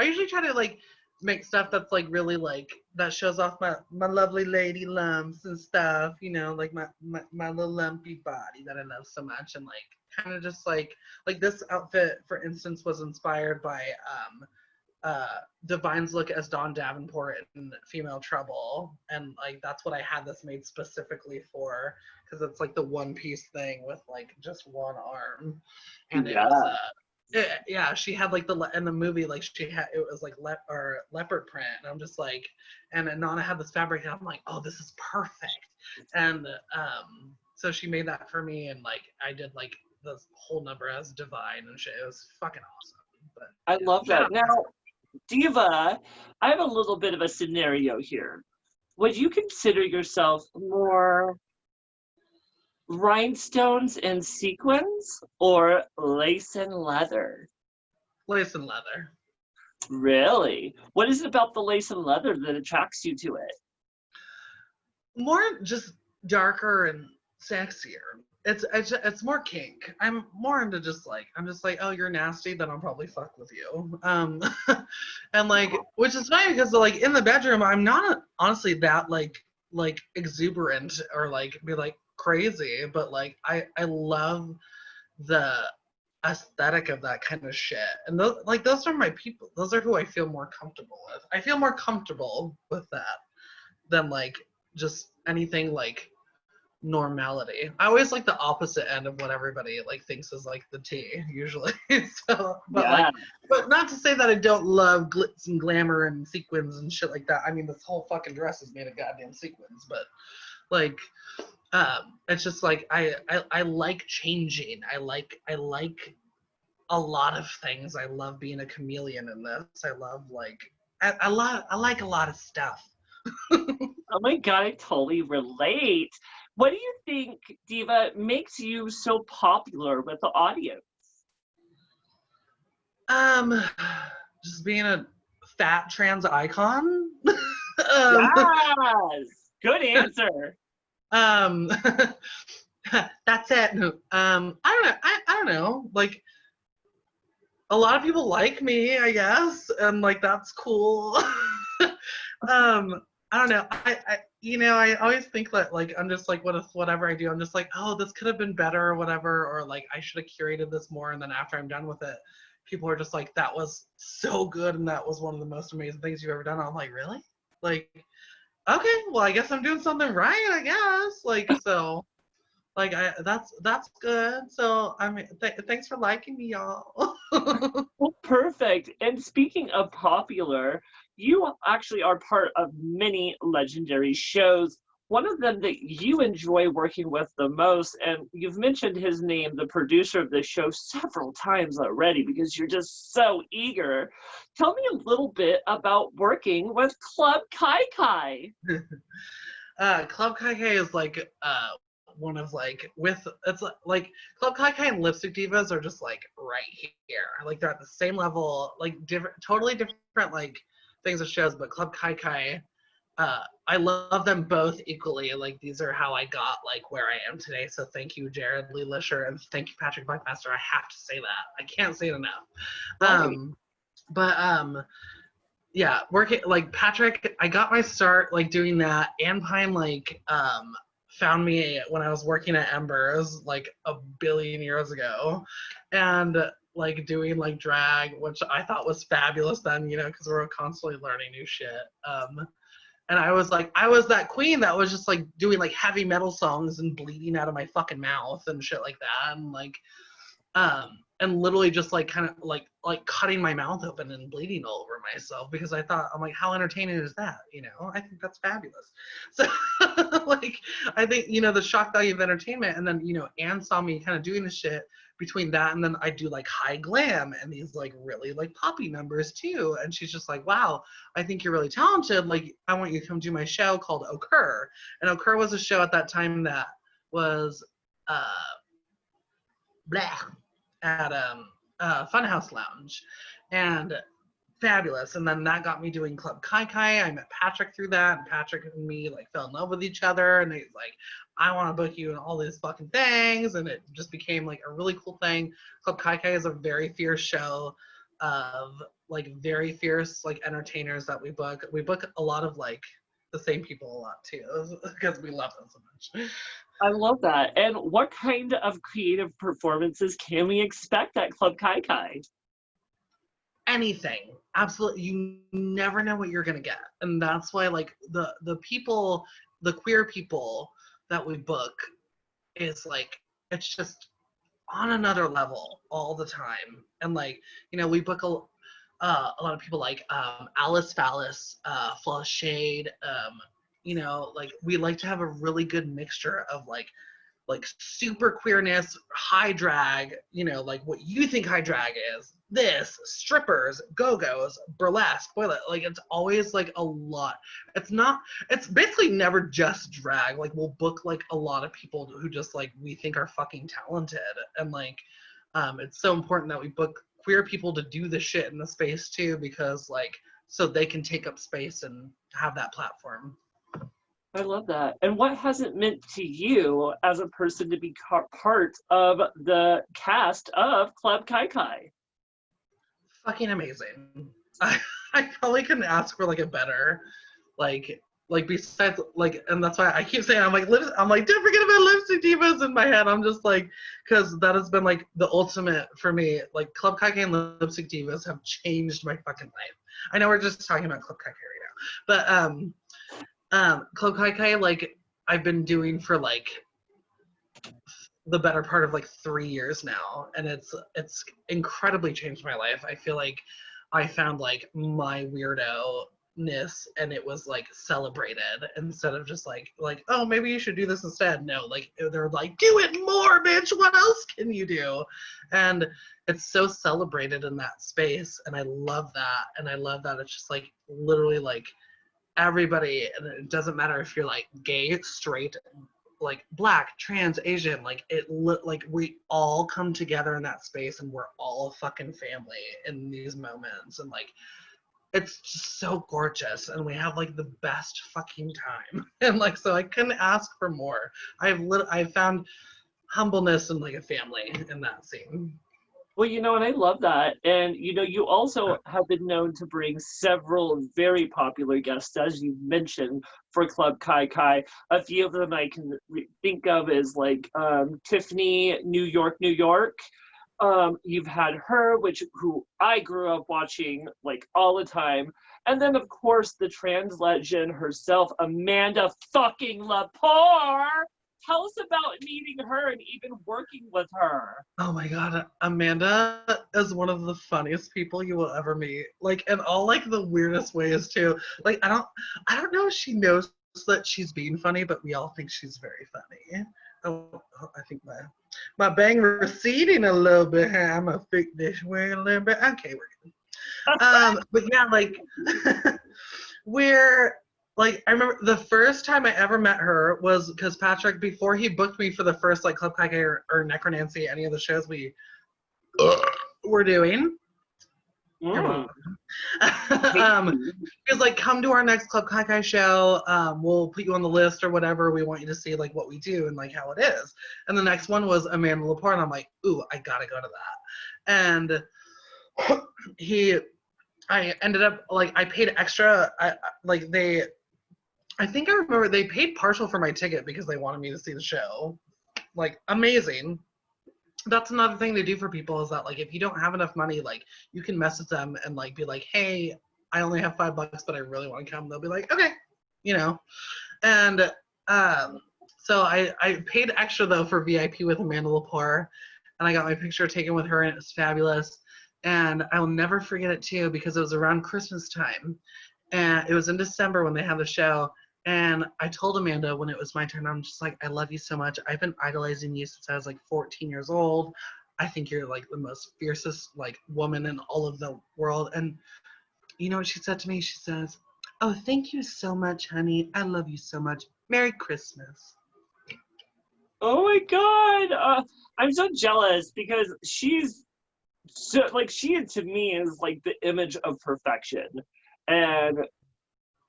I usually try to like make stuff that's like really like that shows off my lovely lady lumps and stuff, like my little lumpy body that I love so much. And like kind of just like this outfit for instance was inspired by Divine's look as Dawn Davenport in Female Trouble, and like that's what I had this made specifically for, because it's like the one piece thing with like just one arm, and it was yeah, she had like in the movie like it was like leopard print, and I'm just like, and Nana had this fabric, and I'm like, oh, this is perfect, and so she made that for me, and like I did like this whole number as Divine and shit. It was fucking awesome. But I love that. Now, Diva, I have a little bit of a scenario here. Would you consider yourself more rhinestones and sequins or lace and leather? Lace and leather. Really? What is it about the lace and leather that attracts you to it? More just darker and sexier. It's more kink. I'm more into just like, I'm just like, oh, you're nasty, then I'll probably fuck with you. And like, which is funny because like in the bedroom, I'm not honestly that like exuberant or like be like crazy, but like I love the aesthetic of that kind of shit. And those are my people. Those are who I feel more comfortable with. I feel more comfortable with that than like just anything like normality. I always like the opposite end of what everybody like thinks is like the tea usually. So, but Yeah. like, but not to say that I don't love glitz and glamour and sequins and shit like that. I mean, this whole fucking dress is made of goddamn sequins, but like, it's just like I like changing. I like a lot of things. I love being a chameleon in this. I love like I like a lot of stuff. Oh my God, I totally relate. What do you think, Diva, makes you so popular with the audience? Um, just being a fat trans icon. um, Yes, good answer. um, that's it. I don't know. I don't know. Like a lot of people like me, I guess, and like that's cool. I don't know. I always think that like I'm just like whatever I do, I'm just like, oh, this could have been better or whatever, or like I should have curated this more, and then after I'm done with it, people are just like, that was so good, and that was one of the most amazing things you've ever done. I'm like, really? Like, okay, well, I guess I'm doing something right, I guess. Like, so, like, that's good. So, I mean, thanks for liking me, y'all. Well, perfect. And speaking of popular, you actually are part of many legendary shows. One of them that you enjoy working with the most, and you've mentioned his name, the producer of the show, several times already because you're just so eager. Tell me a little bit about working with Club Kai Kai. Club Kai Kai is like one of like with it's like Club Kai Kai and Lipstick Divas are just like right here. Like they're at the same level, like different, totally different like things of shows. But Club Kai Kai, I love them both equally. Like these are how I got like where I am today. So thank you, Jared Lee Lisher, and thank you, Patrick Buckmaster. I have to say that. I can't say it enough. Right. But yeah, working like Patrick, I got my start like doing that. Ann Pine like found me when I was working at Embers like a billion years ago, and like doing like drag, which I thought was fabulous then, because we were constantly learning new shit. And I was like, I was that queen that was just like doing like heavy metal songs and bleeding out of my fucking mouth and shit like that, and like and literally just like kind of like cutting my mouth open and bleeding all over myself because I thought, I'm like, how entertaining is that? I think that's fabulous. So like I think the shock value of entertainment, and then Anne saw me kind of doing the shit between that, and then I do like high glam and these like really like poppy numbers too, and she's just like, wow, I think you're really talented, like I want you to come do my show called Occur. And Occur was a show at that time that was blah, at Funhouse Lounge, and fabulous. And then that got me doing Club Kai Kai. I met Patrick through that, and Patrick and me like fell in love with each other, and he's like, I want to book you in all these fucking things, and it just became like a really cool thing. Club Kai Kai is a very fierce show of like very fierce like entertainers that we book. We book a lot of like the same people a lot too because we love them so much. I love that. And what kind of creative performances can we expect at Club Kai Kai? Anything, absolutely. You never know what you're gonna get, and that's why like the people, the queer people that we book is like, it's just on another level all the time. And like we book a lot of people like Alice Phallus, Flawless Shade, like we like to have a really good mixture of like super queerness, high drag, like what you think high drag is, this, strippers, go-go's, burlesque, boiler, like it's always like a lot. It's basically never just drag. Like we'll book like a lot of people who just like we think are fucking talented, and like it's so important that we book queer people to do the shit in the space too, because like so they can take up space and have that platform. I love that. And what has it meant to you as a person to be part of the cast of Club Kai Kai? Fucking amazing. I probably couldn't ask for like a better, like besides like, and that's why I keep saying I'm like don't forget about Lipstick Divas in my head. I'm just like, because that has been like the ultimate for me. Like Club Kai Kai and Lipstick Divas have changed my fucking life. I know we're just talking about Club Kai Kai right now, but Club Kai Kai, like I've been doing for like the better part of like 3 years now, and it's incredibly changed my life. I feel like I found like my weirdo and it was like celebrated instead of just like oh, maybe you should do this instead. No, like they're like, do it more, bitch, what else can you do? And it's so celebrated in that space, and I love that. And I love that it's just like literally like everybody, and it doesn't matter if you're like gay, straight, like black, trans, Asian, like like we all come together in that space, and we're all a fucking family in these moments. And like it's just so gorgeous, and we have like the best fucking time. And like, so I couldn't ask for more. I've found humbleness in like a family in that scene. Well, and I love that. And, you also have been known to bring several very popular guests, as you mentioned, for Club Kai Kai. A few of them I can think of is like Tiffany, New York, New York. You've had her, who I grew up watching like all the time. And then, of course, the trans legend herself, Amanda fucking Lepore. Tell us about meeting her and even working with her. Oh my God, Amanda is one of the funniest people you will ever meet. Like in all like the weirdest ways too. Like I don't know if she knows that she's being funny, but we all think she's very funny. Oh, I think my bang receding a little bit here. I'm gonna fix this way a little bit. Okay, we're good. But yeah, like we're like, I remember the first time I ever met her was because Patrick, before he booked me for the first like Club Kai Kai or Necronancy, any of the shows we were doing. Mm. He was like, come to our next Club Kai Kai show. We'll put you on the list or whatever. We want you to see like what we do and like how it is. And the next one was Amanda Lepore, and I'm like, ooh, I gotta go to that. And I ended up like, I paid extra. I think I remember they paid partial for my ticket because they wanted me to see the show. Like, amazing. That's another thing they do for people is that, like, if you don't have enough money, like, you can message them and, like, be like, hey, I only have $5, but I really want to come. They'll be like, okay, And so I paid extra, though, for VIP with Amanda Lepore, and I got my picture taken with her, and it was fabulous. And I will never forget it, too, because it was around Christmas time. And it was in December when they had the show. And I told Amanda when it was my turn, I'm just like, I love you so much. I've been idolizing you since I was like 14 years old. I think you're like the most fiercest like woman in all of the world. And you know what she said to me? She says, oh, thank you so much, honey. I love you so much. Merry Christmas. Oh my God. I'm so jealous because she's so, like, she to me is like the image of perfection. And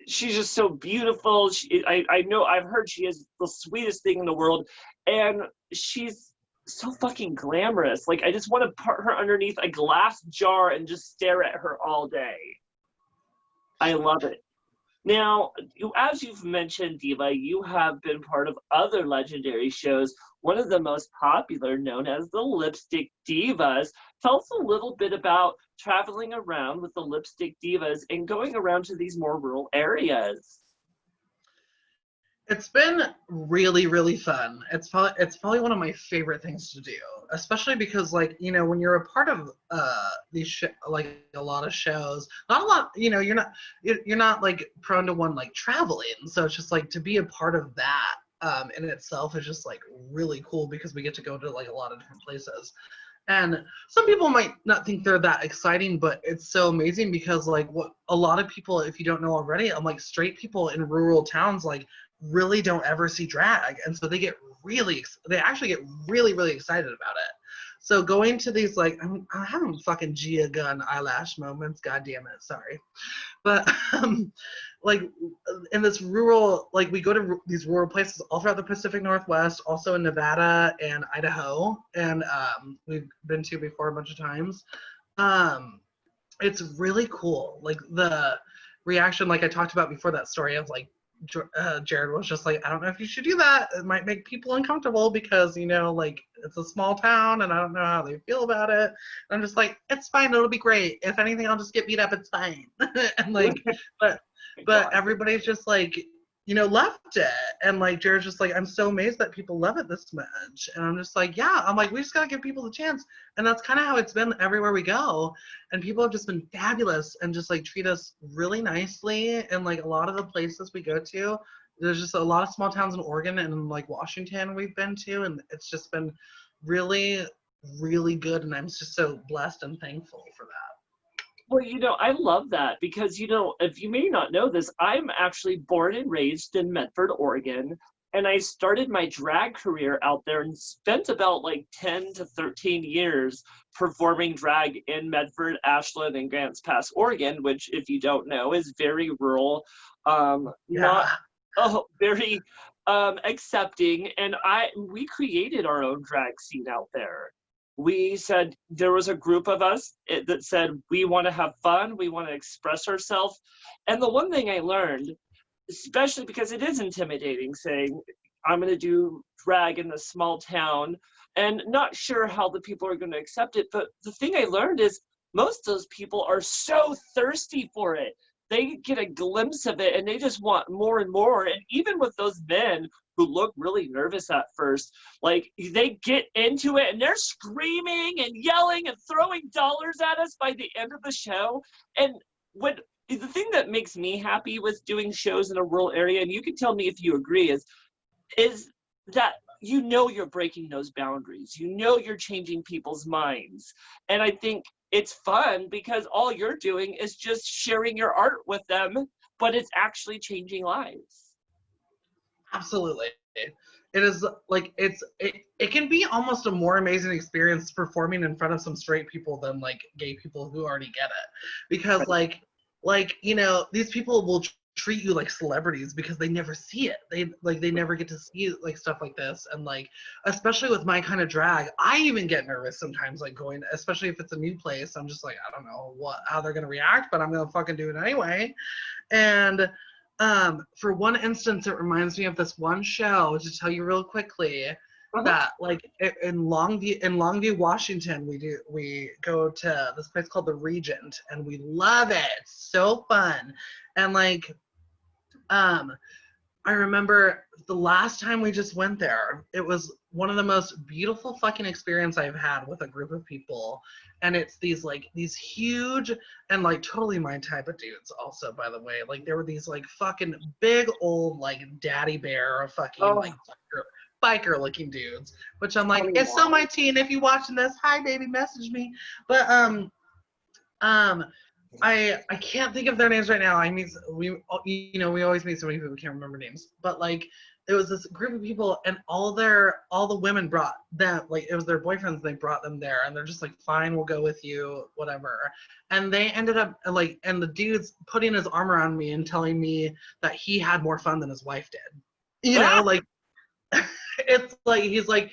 she's just so beautiful. I know, I've heard she is the sweetest thing in the world, and she's so fucking glamorous. Like, I just want to put her underneath a glass jar and just stare at her all day. I love it. Now, as you've mentioned, Diva, you have been part of other legendary shows, one of the most popular known as the Lipstick Divas. Tell us a little bit about traveling around with the Lipstick Divas and going around to these more rural areas. It's been really, really fun. It's probably one of my favorite things to do, especially because like, when you're a part of these like a lot of shows, not a lot, you're not like prone to one like traveling. So it's just like to be a part of that in itself is just like really cool because we get to go to like a lot of different places. And some people might not think they're that exciting, but it's so amazing because like what a lot of people, if you don't know already, I'm like straight people in rural towns like really don't ever see drag, and so they actually get really, really excited about it. So going to these like, I'm having fucking Gia Gunn eyelash moments, god damn it, sorry. But like in this rural, like we go to these rural places all throughout the Pacific Northwest, also in Nevada and Idaho, and we've been to before a bunch of times. It's really cool. Like the reaction, like I talked about before, that story of like Jared was just like, I don't know if you should do that. It might make people uncomfortable because, like it's a small town and I don't know how they feel about it. And I'm just like, it's fine. It'll be great. If anything, I'll just get beat up. It's fine. And like, but everybody's just like, loved it. And like Jared's just like, I'm so amazed that people love it this much. And I'm just like, yeah, I'm like, we just gotta give people the chance. And that's kind of how it's been everywhere we go. And people have just been fabulous and just like treat us really nicely. And like a lot of the places we go to, there's just a lot of small towns in Oregon and like Washington we've been to, and it's just been really, really good. And I'm just so blessed and thankful for that. Well, I love that because, if you may not know this, I'm actually born and raised in Medford, Oregon, and I started my drag career out there and spent about like 10 to 13 years performing drag in Medford, Ashland, and Grants Pass, Oregon, which, if you don't know, is very rural, not Yeah. very accepting, and we created our own drag scene out there. We said there was a group of us that said we want to have fun, we want to express ourselves. And the one thing I learned, especially because it is intimidating saying I'm going to do drag in this small town and not sure how the people are going to accept it, but the thing I learned is most of those people are so thirsty for it. They get a glimpse of it and they just want more and more. And even with those men who look really nervous at first, like they get into it and they're screaming and yelling and throwing dollars at us by the end of the show. And the thing that makes me happy with doing shows in a rural area, and you can tell me if you agree, is that you're breaking those boundaries. You're changing people's minds. And I think it's fun because all you're doing is just sharing your art with them, but it's actually changing lives. Absolutely. It is like it can be almost a more amazing experience performing in front of some straight people than like gay people who already get it. Because like these people will treat you like celebrities because they never see it. They never get to see like stuff like this. And like especially with my kind of drag, I even get nervous sometimes like going, especially if it's a new place. I'm just like, I don't know how they're gonna react, but I'm gonna fucking do it anyway. And for one instance, it reminds me of this one show to tell you real quickly that like in Longview, Washington, we go to this place called the Regent and we love it. It's so fun. And like I remember the last time we just went there, it was one of the most beautiful fucking experience I've had with a group of people. And it's these huge and like totally my type of dudes also, by the way. Like there were these like fucking big old like daddy bear fucking like biker looking dudes, which I'm like, it's so my teen. If you watching this, hi baby, message me. But I can't think of their names right now. We always meet so many people we can't remember names. But like it was this group of people and all the women brought them, like it was their boyfriends, they brought them there and they're just like, fine, we'll go with you, whatever. And they ended up like, and the dude's putting his arm around me and telling me that he had more fun than his wife did. Like it's like he's like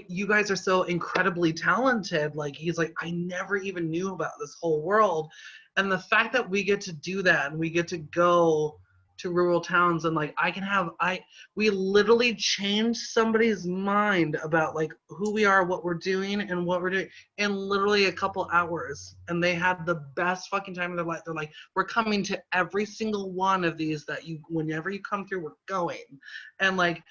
you guys are so incredibly talented. Like he's like, I never even knew about this whole world. And the fact that we get to do that and we get to go to rural towns and like we literally changed somebody's mind about like who we are, what we're doing and what we're doing in literally a couple hours. And they had the best fucking time of their life. They're like, we're coming to every single one of these that whenever you come through, we're going. And like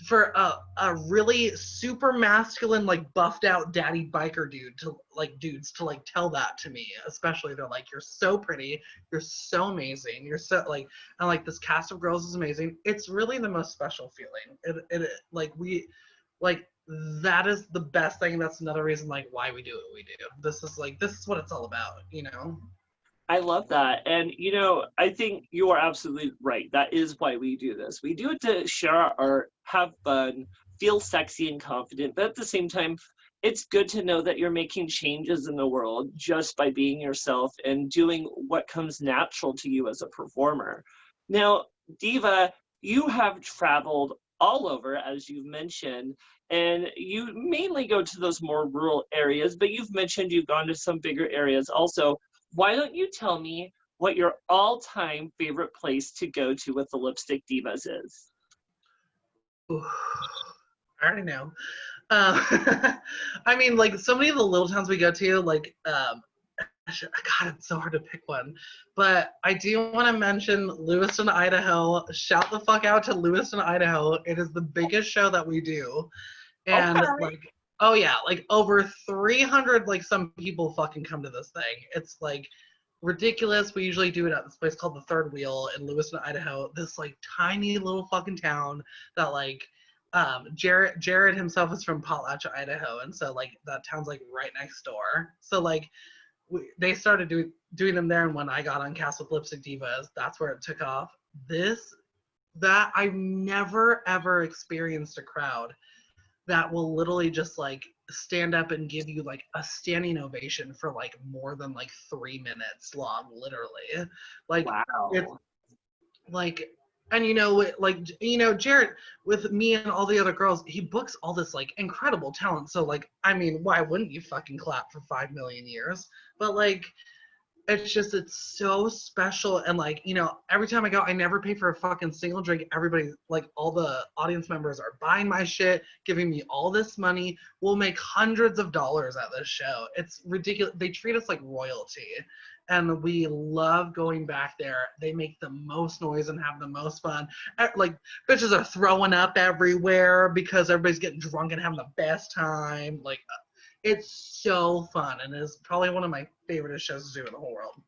for a really super masculine, like buffed out daddy biker dudes to like tell that to me, especially they're like, you're so pretty, you're so amazing, you're so like, and like this cast of girls is amazing. It's really the most special feeling. It like we like that is the best thing. That's another reason like why we do what we do. This is what it's all about. I love that. And, I think you are absolutely right. That is why we do this. We do it to share our art, have fun, feel sexy and confident. But at the same time, it's good to know that you're making changes in the world just by being yourself and doing what comes natural to you as a performer. Now, Diva, you have traveled all over, as you've mentioned, and you mainly go to those more rural areas, but you've mentioned you've gone to some bigger areas also. Why don't you tell me what your all-time favorite place to go to with the Lipstick Divas is? Ooh, I already know. I mean, like so many of the little towns we go to, like God, it's so hard to pick one. But I do want to mention Lewiston, Idaho. Shout the fuck out to Lewiston, Idaho. It is the biggest show that we do. And Okay. like, oh yeah, like over 300 like some people fucking come to this thing. It's like ridiculous. We usually do it at this place called the Third Wheel in Lewiston, Idaho. This like tiny little fucking town that like Jared himself is from Potlatch, Idaho, and so like that town's like right next door. So like they started doing them there, and when I got on Cast with Lipstick Divas, that's where it took off. That I've never ever experienced a crowd that will literally just like stand up and give you like a standing ovation for like more than like 3 minutes long, literally. Like it's Wow. like, and Jared, with me and all the other girls, he books all this like incredible talent. So like, I mean, why wouldn't you fucking clap for 5 million years? But like, it's so special. And like, every time I go, I never pay for a fucking single drink. Everybody, like all the audience members are buying my shit, giving me all this money. We'll make hundreds of dollars at this show. It's ridiculous. They treat us like royalty. And we love going back there. They make the most noise and have the most fun. Like, bitches are throwing up everywhere because everybody's getting drunk and having the best time. Like, it's so fun, and it's probably one of my favorite shows to do in the whole world.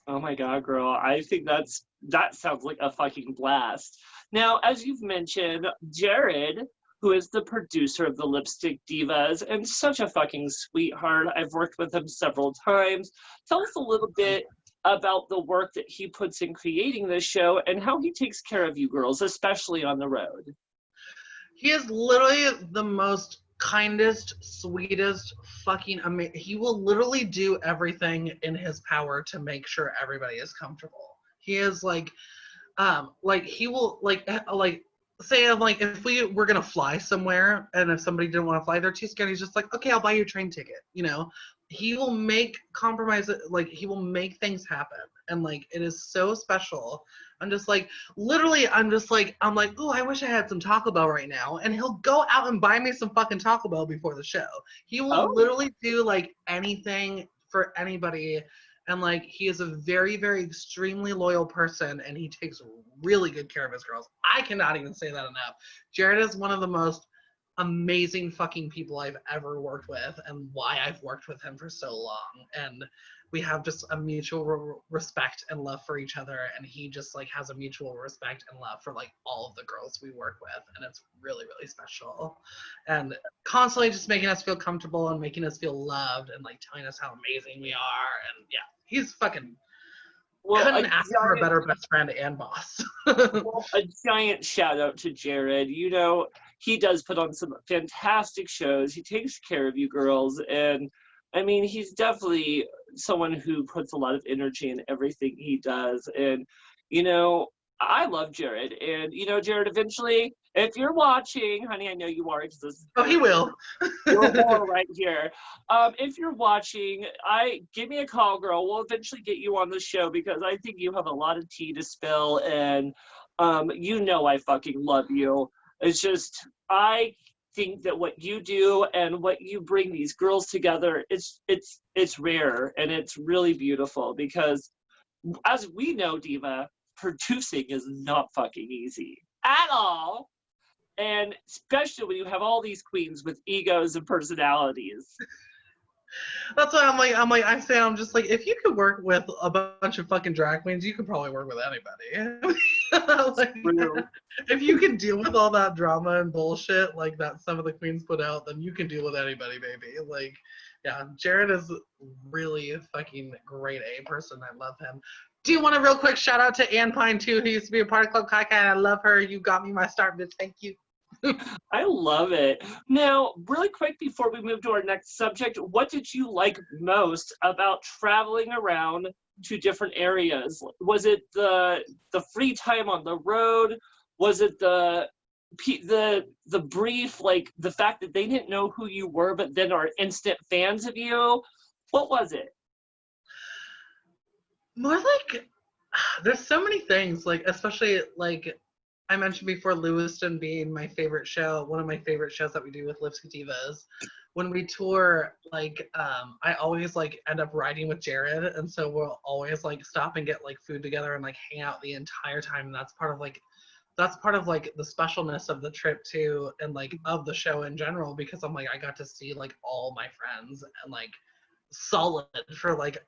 Oh my God, girl. I think that sounds like a fucking blast. Now, as you've mentioned, Jared, who is the producer of the Lipstick Divas and such a fucking sweetheart. I've worked with him several times. Tell us a little bit about the work that he puts in creating this show and how he takes care of you girls, especially on the road. He is literally the most kindest, sweetest, fucking amazing. He will literally do everything in his power to make sure everybody is comfortable. He is like he will like say like if we were gonna fly somewhere and if somebody didn't want to fly, they're too scared, he's just like, okay, I'll buy you a train ticket. He will make compromises, like he will make things happen, and like it is so special. I'm just like, literally, I'm like, oh, I wish I had some Taco Bell right now, and he'll go out and buy me some fucking Taco Bell before the show. He will Oh, literally do like anything for anybody. And like, he is a very, very extremely loyal person, and he takes really good care of his girls. I cannot even say that enough. Jared is one of the most amazing fucking people I've ever worked with, and why I've worked with him for so long. And we have just a mutual respect and love for each other, and he just like has a mutual respect and love for like all of the girls we work with, and it's really, really special. And constantly just making us feel comfortable and making us feel loved and like telling us how amazing we are. And yeah, he's fucking well, couldn't ask for a better best friend and boss. a giant shout out to Jared. He does put on some fantastic shows. He takes care of you girls. And I mean, he's definitely someone who puts a lot of energy in everything he does. And, I love Jared. And, Jared, eventually, if you're watching, honey, I know you are, because this is Oh, he will. your whore right here. If you're watching, give me a call, girl. We'll eventually get you on the show because I think you have a lot of tea to spill, and I fucking love you. It's just I think that what you do and what you bring these girls together, it's rare and it's really beautiful because, as we know, Diva, producing is not fucking easy at all. And especially when you have all these queens with egos and personalities. That's why I'm just like, if you could work with a bunch of fucking drag queens, you could probably work with anybody. Like, True. if you can deal with all that drama and bullshit like that some of the queens put out, then you can deal with anybody, baby. Like, yeah, Jared is really a fucking grade A person. I love him. Do you want a real quick shout out to Ann Pine too, who used to be a part of Club Kaka, and I love her. You got me my start, bitch. Thank you. I love it. Now, really quick before we move to our next subject, what did you like most about traveling around to different areas? Was it the free time on the road? Was it the brief, like the fact that they didn't know who you were but then are instant fans of you? What was it? More like, there's so many things, like, especially like I mentioned before, Lewiston being my favorite show, one of my favorite shows that we do with Lipstick Divas. when we tour, like, I always like end up riding with Jared, and so we'll always like stop and get like food together and like hang out the entire time. And that's part of like the specialness of the trip too, and like of the show in general, because I'm like, I got to see like all my friends and like solid for like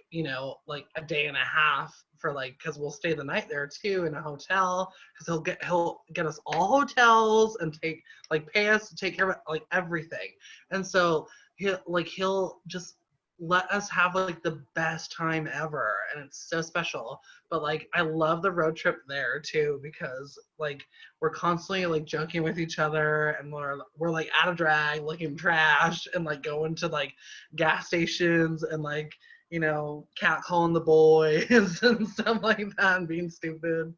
you know, like a day and a half, for like, because we'll stay the night there too in a hotel, because he'll get us all hotels and pay us to take care of like everything. And so he'll just let us have like the best time ever, and it's so special. But like I love the road trip there too, because like we're constantly like joking with each other, and we're like out of drag looking trash, and like going to like gas stations and like, you know, catcalling the boys and stuff like that, and being stupid.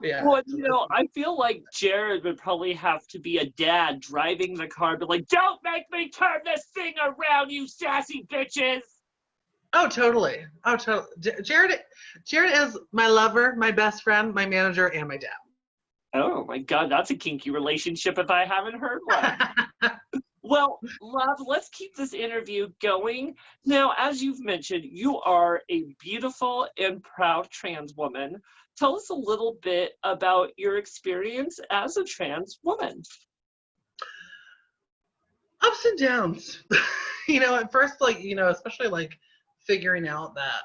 Yeah. Well, you know, I feel like Jared would probably have to be a dad driving the car, but like, don't make me turn this thing around, you sassy bitches. Oh, totally. Oh, totally. Jared is my lover, my best friend, my manager, and my Oh my God, that's a kinky relationship if I haven't heard one. dad. Well, love, let's keep this interview going. Now, as you've mentioned, you are a beautiful and proud trans woman. Tell us a little bit about your experience as a trans woman. Ups and downs. You know, at first, like, you know, especially like figuring out that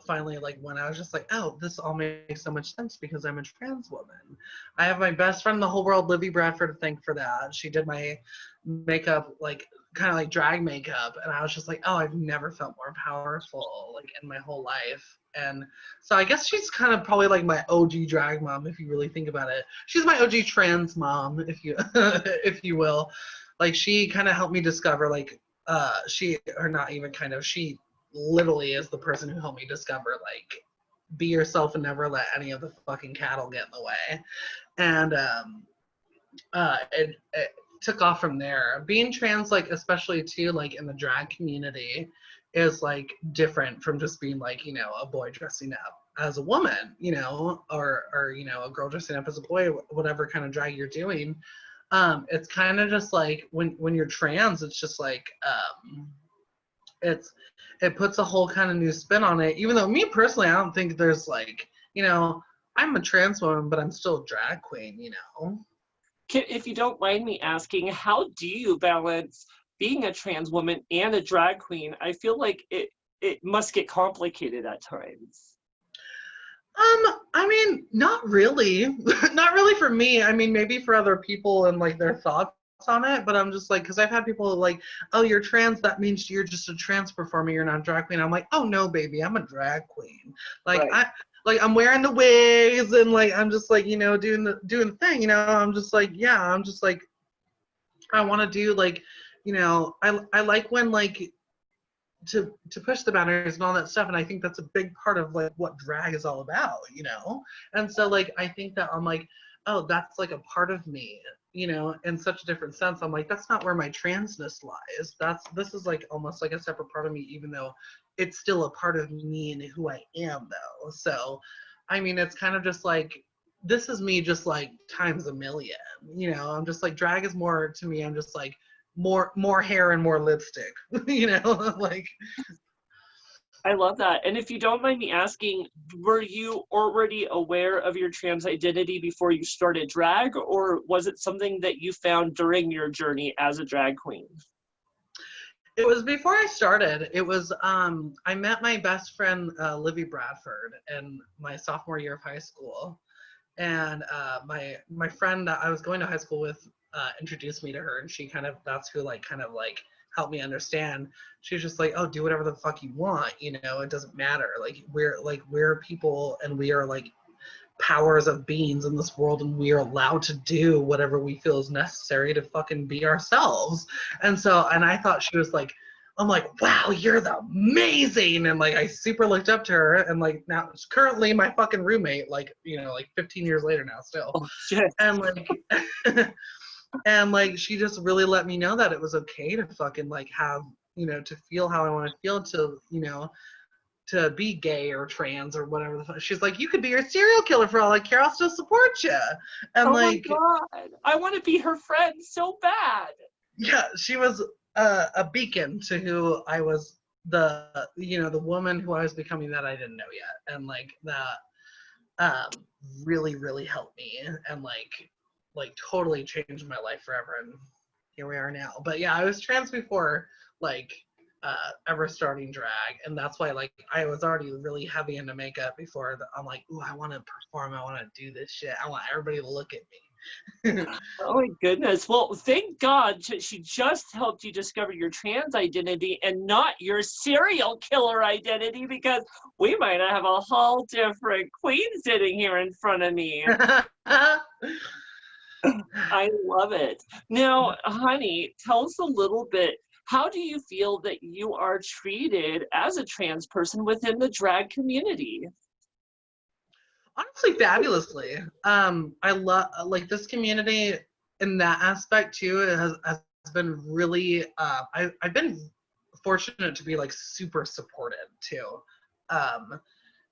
finally, like, when I was just like, oh, this all makes so much sense because I'm a trans woman. I have my best friend in the whole world, Livy Bradford, to thank for that. She did my makeup, like kind of like drag makeup, and I was just like, oh, I've never felt more powerful like in my whole life. And so I guess she's kind of probably like my OG drag mom, if you really think about it. She's my OG trans mom, if you if you will. Like, she kind of helped me discover, like, she literally is the person who helped me discover, like, be yourself and never let any of the fucking cattle get in the way. And it took off from there. Being trans, like, especially too, like, in the drag community, is like different from just being like, you know, a boy dressing up as a woman, you know, or you know, a girl dressing up as a boy, whatever kind of drag you're doing. It's kind of just like when you're trans, it's just like it puts a whole kind of new spin on it. Even though me personally, I don't think there's like, you know, I'm a trans woman, but I'm still a drag queen, you know. If you don't mind me asking, how do you balance being a trans woman and a drag queen? I feel like it must get complicated at times. I mean, not really. Not really for me. I mean, maybe for other people and like their thoughts on it, but I'm just like, because I've had people like, oh, you're trans, that means you're just a trans performer, you're not a drag queen. I'm like, oh no, baby, I'm a drag queen. Like, Right. I'm wearing the wigs, and like I'm just like, you know, doing the thing, you know. I'm just like, yeah, I'm just like, I want to do like, you know, I like when like to push the boundaries and all that stuff, and I think that's a big part of like what drag is all about, you know. And so like I think that I'm like, oh, that's like a part of me, you know, in such a different sense. I'm like, that's not where my transness lies. This is like almost like a separate part of me, even though it's still a part of me and who I am though. So I mean, it's kind of just like, this is me just like times a million, you know. I'm just like, drag is more to me, I'm just like more hair and more lipstick, you know. Like, I love that. And if you don't mind me asking, were you already aware of your trans identity before you started drag, or was it something that you found during your journey as a drag queen? it was before I started. It was I met my best friend Livy Bradford in my sophomore year of high school, and my friend that I was going to high school with introduced me to her, and she that's who kind of helped me understand. She was just like, oh, do whatever the fuck you want, you know, it doesn't matter. Like, we're people, and we are like powers of beings in this world, and we are allowed to do whatever we feel is necessary to fucking be ourselves. And I thought she was like, I'm like, wow, you're the amazing. And like, I super looked up to her, and like, now it's currently my fucking roommate, like, you know, like 15 years later now still. Oh, shit. And like, and like, she just really let me know that it was okay to fucking like have, you know, to feel how I want to feel, to, you know, to be gay or trans or whatever the fuck. She's like, you could be a serial killer for all I care, I'll still support you. And Oh my like, God. I want to be her friend so bad. yeah, she was a beacon to who I was, the woman who I was becoming that I didn't know yet, and like that really really helped me, and like totally changed my life forever, and here we are now. But yeah, I was trans before like ever starting drag, and that's why like I was already really heavy into makeup before I'm like, ooh, I want to perform, I want to do this shit, I want everybody to look at me. Oh my goodness. Well, thank God she just helped you discover your trans identity and not your serial killer identity, because we might have a whole different queen sitting here in front of me. I love it. Now, honey, tell us a little bit. How do you feel that you are treated as a trans person within the drag community? Honestly, fabulously. I love like this community in that aspect too. It has been really. I've been fortunate to be like super supported too,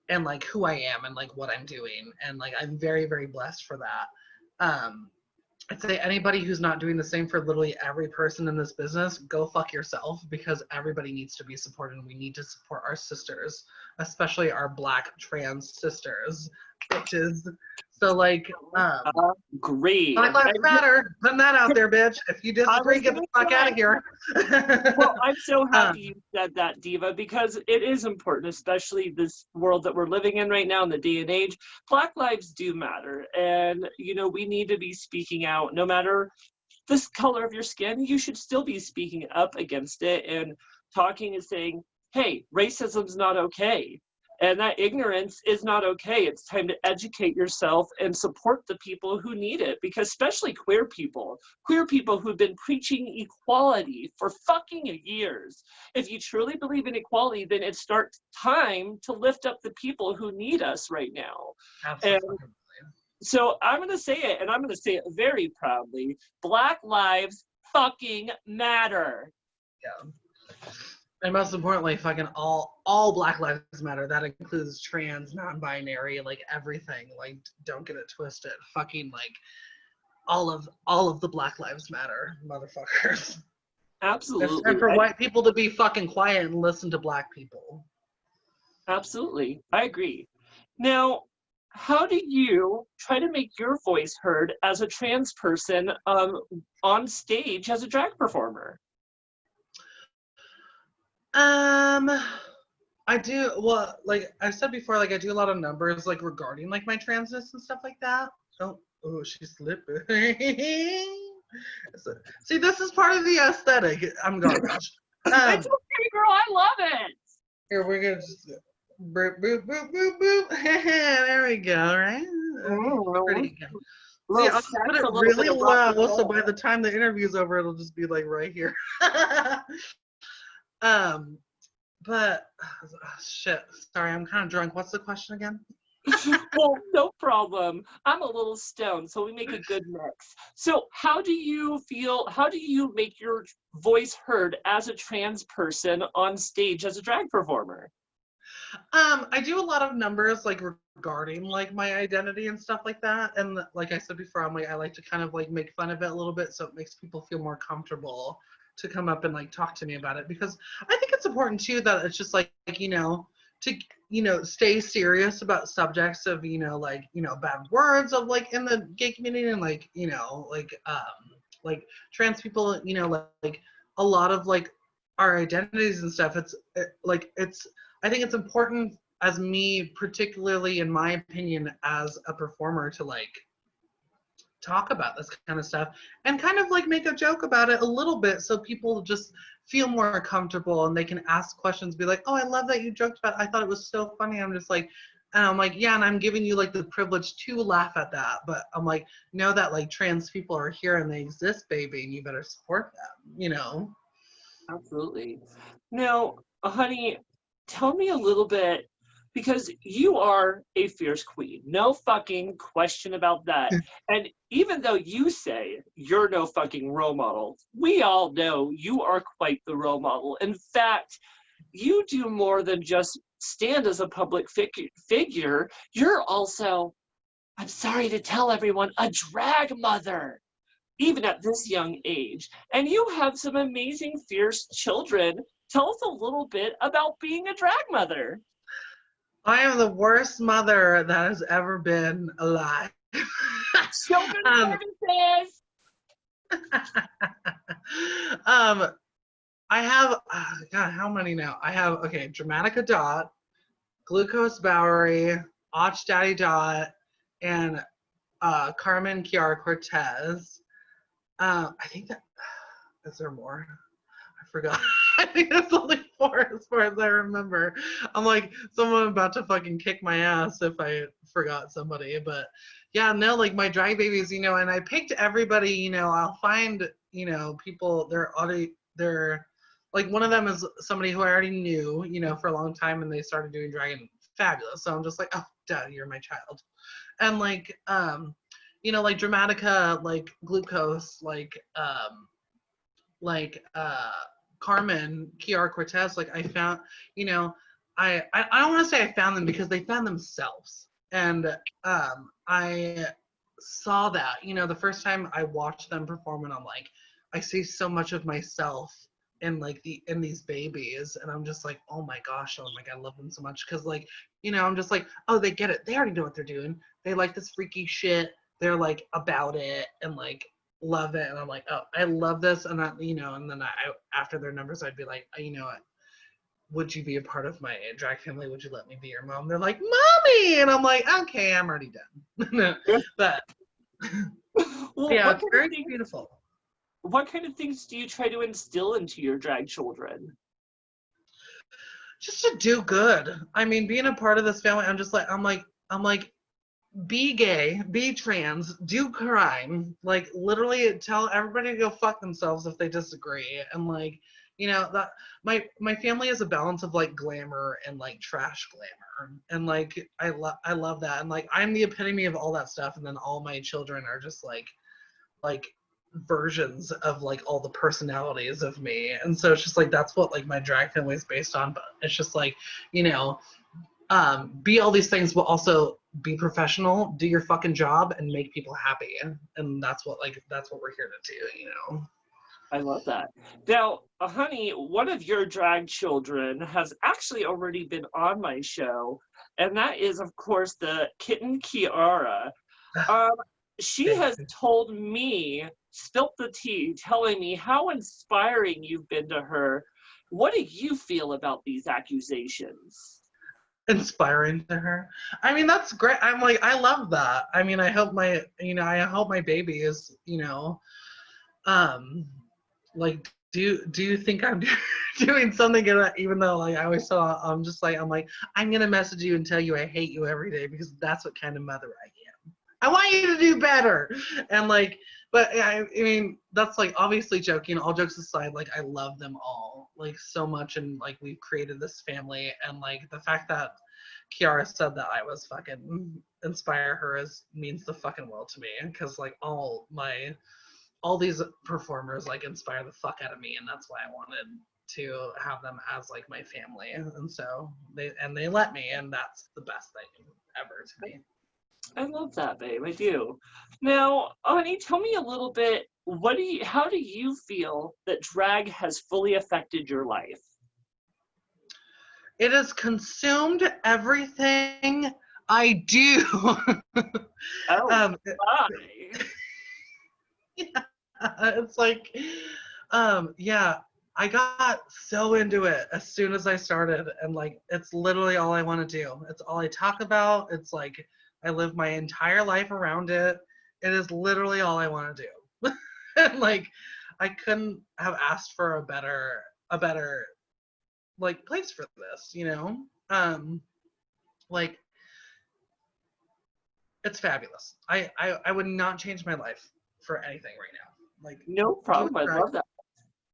and like who I am and like what I'm doing, and like I'm very very blessed for that. I'd say anybody who's not doing the same for literally every person in this business, go fuck yourself, because everybody needs to be supported, and we need to support our sisters, especially our Black trans sisters, bitches. So like, Agree. Black Lives Matter, putting that out there, bitch. If you disagree, get the fuck out of here. Well, I'm so happy you said that, Diva, because it is important, especially this world that we're living in right now in the day and age. Black lives do matter. And, you know, we need to be speaking out. No matter the color of your skin, you should still be speaking up against it and talking and saying, hey, racism's not okay. And that ignorance is not okay. It's time to educate yourself and support the people who need it, because especially queer people who've been preaching equality for fucking years. If you truly believe in equality, then it starts time to lift up the people who need us right now. Absolutely. And so I'm going to say it, and I'm going to say it very proudly. Black lives fucking matter. Yeah. And most importantly, fucking all Black Lives Matter. That includes trans, non-binary, like everything. Like, don't get it twisted. Fucking like all of the Black Lives Matter, motherfuckers. Absolutely. It's time for white people to be fucking quiet and listen to Black people. Absolutely. I agree. Now, how do you try to make your voice heard as a trans person on stage as a drag performer? I do, well, like I said before, like I do a lot of numbers like regarding like my transness and stuff like that. Oh, she's slipping. See, this is part of the aesthetic. I'm garbage. It's okay, girl. I love it. Here, we're gonna just boop, boop, boop, boop, boop. There we go, right? Pretty good. See, I'll put it really low, so by the time the interview's over, it'll just be like right here. But shit, sorry, I'm kind of drunk. What's the question again? Well, no problem. I'm a little stoned, so we make a good mix. So how do you make your voice heard as a trans person on stage as a drag performer? I do a lot of numbers like regarding like my identity and stuff like that. And like I said before, I like to kind of like make fun of it a little bit, so it makes people feel more comfortable to come up and like talk to me about it, because I think it's important too that it's just like to stay serious about subjects of bad words of like in the gay community, and like trans people, like a lot of like our identities and stuff. I think it's important as me, particularly in my opinion as a performer, to like talk about this kind of stuff and kind of like make a joke about it a little bit, so people just feel more comfortable and they can ask questions, be like, oh, I love that you joked about it. I thought it was so funny. I'm just like, and I'm like, yeah, and I'm giving you like the privilege to laugh at that, but I'm like, know that like trans people are here and they exist, baby, and you better support them. Absolutely. Now, honey, tell me a little bit, because you are a fierce queen. No fucking question about that. And even though you say you're no fucking role model, we all know you are quite the role model. In fact, you do more than just stand as a public figure. You're also, I'm sorry to tell everyone, a drag mother. even at this young age. And you have some amazing, fierce children. Tell us a little bit about being a drag mother. I am the worst mother that has ever been alive. Children services. I have, God, how many now? I have, okay, Dramatica Dot, Glucose Bowery, Och Daddy Dot, and Carmen Kiara Cortez. I think that, is there more? I forgot. I think that's only 4 as far as I remember. I'm like, someone about to fucking kick my ass if I forgot somebody. But yeah, no, like my drag babies, you know, and I picked everybody, you know, I'll find, you know, people, they're like one of them is somebody who I already knew, you know, for a long time, and they started doing drag and fabulous. So I'm just like, oh, duh, you're my child. And like, you know, like Dramatica, like Glucose, like Carmen, Kiara Cortez, like I found, you know, I don't want to say I found them because they found themselves. And I saw that, you know, the first time I watched them perform, and I'm like, I see so much of myself in like in these babies, and I'm just like, oh my gosh, oh my God, I love them so much. Cause like, you know, I'm just like, oh, they get it. They already know what they're doing. They like this freaky shit. They're like about it and like love it. And I'm like, oh, I love this. And I, you know, and then after their numbers, I'd be like, you know what? Would you be a part of my drag family? Would you let me be your mom? They're like, mommy. And I'm like, okay, I'm already done. But Well, yeah, it's very beautiful. what kind of things do you try to instill into your drag children? Just to do good. I mean, being a part of this family, I'm like, be gay, be trans, do crime, like literally tell everybody to go fuck themselves if they disagree. And like, you know, that my family is a balance of like glamour and like trash glamour. And like I love that. And like I'm the epitome of all that stuff. And then all my children are just like versions of like all the personalities of me. And so it's just like that's what like my drag family is based on. But it's just like, you know, be all these things, but also be professional, do your fucking job, and make people happy. And that's what we're here to do, you know. I love that. Now, honey, one of your drag children has actually already been on my show, and that is, of course, the kitten Kiara. Um, she has told me, spilt the tea, telling me how inspiring you've been to her. What do you feel about these accusations? Inspiring to her. I mean, that's great. I'm like, I love that. I mean, I hope my baby is, you know, like, do you think I'm doing something good? Even though like I always saw, I'm like, I'm gonna message you and tell you I hate you every day because that's what kind of mother I am. I want you to do better. And like, but I mean, that's like obviously joking. All jokes aside, like I love them all like so much, and like we've created this family, and like the fact that Kiara said that I was fucking inspire her means the fucking world to me, because like all these performers like inspire the fuck out of me, and that's why I wanted to have them as like my family. And so they let me, and that's the best thing ever to me. I love that, babe. I do. Now, honey, tell me a little bit. How do you feel that drag has fully affected your life? It has consumed everything I do. Oh, my. Yeah, it's like, yeah, I got so into it as soon as I started, and like, it's literally all I want to do. It's all I talk about. It's like, I live my entire life around it. It is literally all I want to do. And like, I couldn't have asked for a better like place for this, you know? Like, it's fabulous. I would not change my life for anything right now. Like, No doing problem. I drag, love that.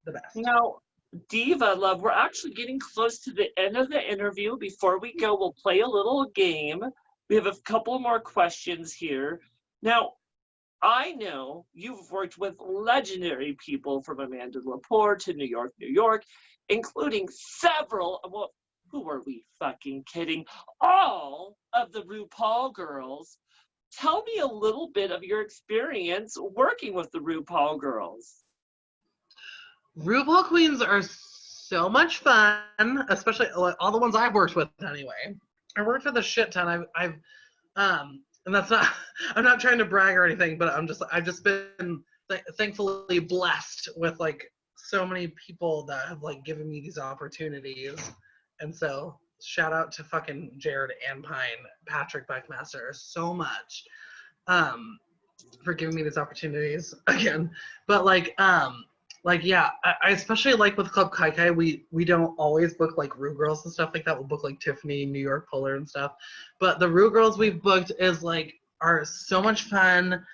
the best. Now, Diva Love, we're actually getting close to the end of the interview. Before we go, we'll play a little game. We have a couple more questions here. Now, I know you've worked with legendary people from Amanda Lepore to New York, including several, well, who are we fucking kidding? All of the RuPaul girls. tell me a little bit of your experience working with the RuPaul girls. RuPaul queens are so much fun, especially all the ones I've worked with anyway. I worked with a shit ton. And that's not, I'm not trying to brag or anything, but I've just been thankfully blessed with like so many people that have like given me these opportunities. And so shout out to fucking Jared and Pine, Patrick Beckmaster, so much for giving me these opportunities again. But yeah, I especially like with Club Kai Kai, we don't always book like Rue girls and stuff like that. We'll book like Tiffany, New York Polar and stuff. But the Rue girls we've booked are so much fun.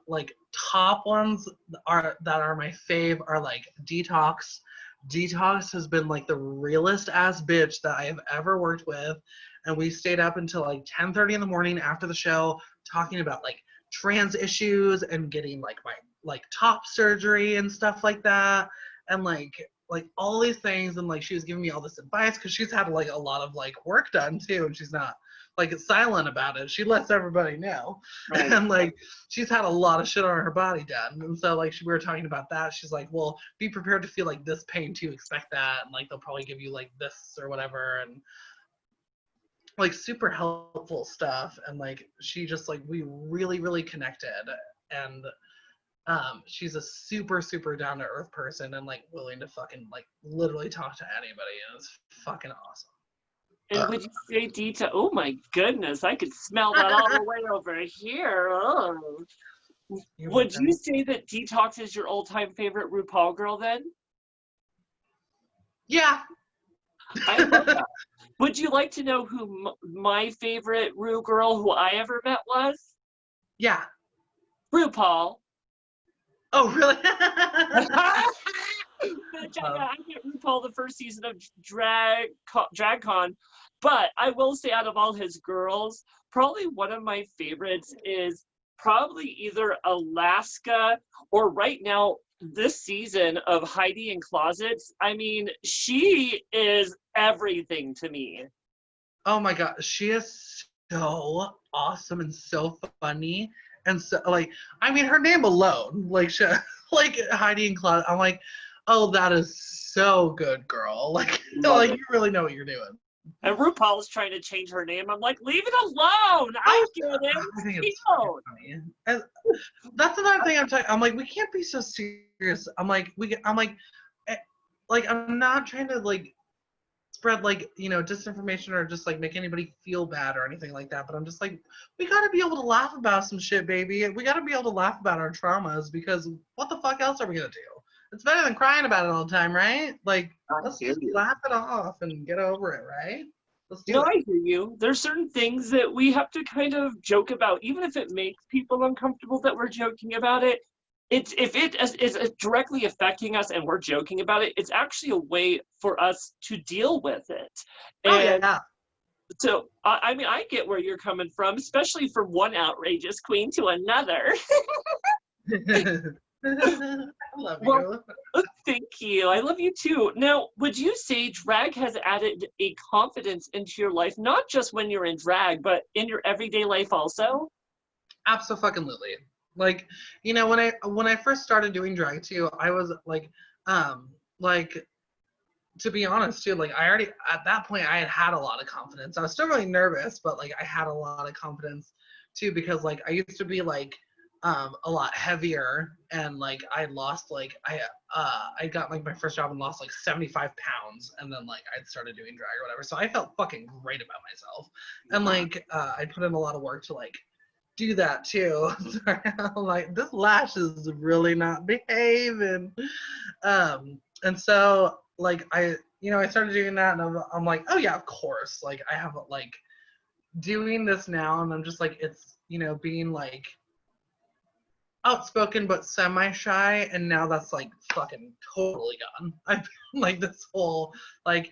Like top ones that are my fave are like Detox. Detox has been like the realest ass bitch that I have ever worked with. And we stayed up until like 10:30 in the morning after the show talking about like trans issues and getting like my like top surgery and stuff like that, and like all these things. And like she was giving me all this advice because she's had like a lot of like work done too, and she's not like silent about it. She lets everybody know. Right. And like she's had a lot of shit on her body done, and so like we were talking about that. She's like, well, be prepared to feel like this pain too, expect that, and like they'll probably give you like this or whatever, and like super helpful stuff. And like she just like we really connected. And she's a super down to earth person and like willing to fucking like literally talk to anybody, and it's fucking awesome. And would you say Dita? Oh my goodness, I could smell that all the way over here. Oh. Would you say that Detox is your all-time favorite RuPaul girl then? Yeah. I love that. Would you like to know who my favorite Ru girl who I ever met was? Yeah. RuPaul. Oh, really? I met RuPaul the first season of DragCon, but I will say out of all his girls, probably one of my favorites is probably either Alaska or right now this season of Heidi in Closets. I mean, she is everything to me. Oh my God, she is so awesome and so funny. And so, like, I mean, her name alone, like Heidi in Closet, I'm like, oh, that is so good, girl. Like, you really know what you're doing. And RuPaul's trying to change her name. I'm like, leave it alone. I get it. I think it's funny. And that's another thing I'm like, we can't be so serious. I'm like, I'm not trying to like spread like, disinformation or just like make anybody feel bad or anything like that. But I'm just like, we gotta be able to laugh about some shit, baby. We gotta be able to laugh about our traumas, because what the fuck else are we gonna do? It's better than crying about it all the time, right? Like, let's just laugh it off and get over it, right? Let's do it. I hear you. There's certain things that we have to kind of joke about, even if it makes people uncomfortable that we're joking about it. If it is directly affecting us and we're joking about it, it's actually a way for us to deal with it. And so, I mean, I get where you're coming from, especially from one outrageous queen to another. I love you. Well, thank you. I love you too. Now, would you say drag has added a confidence into your life, not just when you're in drag, but in your everyday life also? Absolutely. Like, when I first started doing drag too, I was like, to be honest too, like I already, at that point, I had a lot of confidence. I was still really nervous, but like I had a lot of confidence too, because like I used to be like a lot heavier, and like I lost like I got like my first job and lost like 75 pounds, and then like I started doing drag or whatever, so I felt fucking great about myself. And like I put in a lot of work to like do that too. Like, this lash is really not behaving. And so like I started doing that, and I'm like, oh yeah, of course, like I have like doing this now, and I'm just like, it's being like outspoken but semi-shy, and now that's like fucking totally gone. I've been like this whole like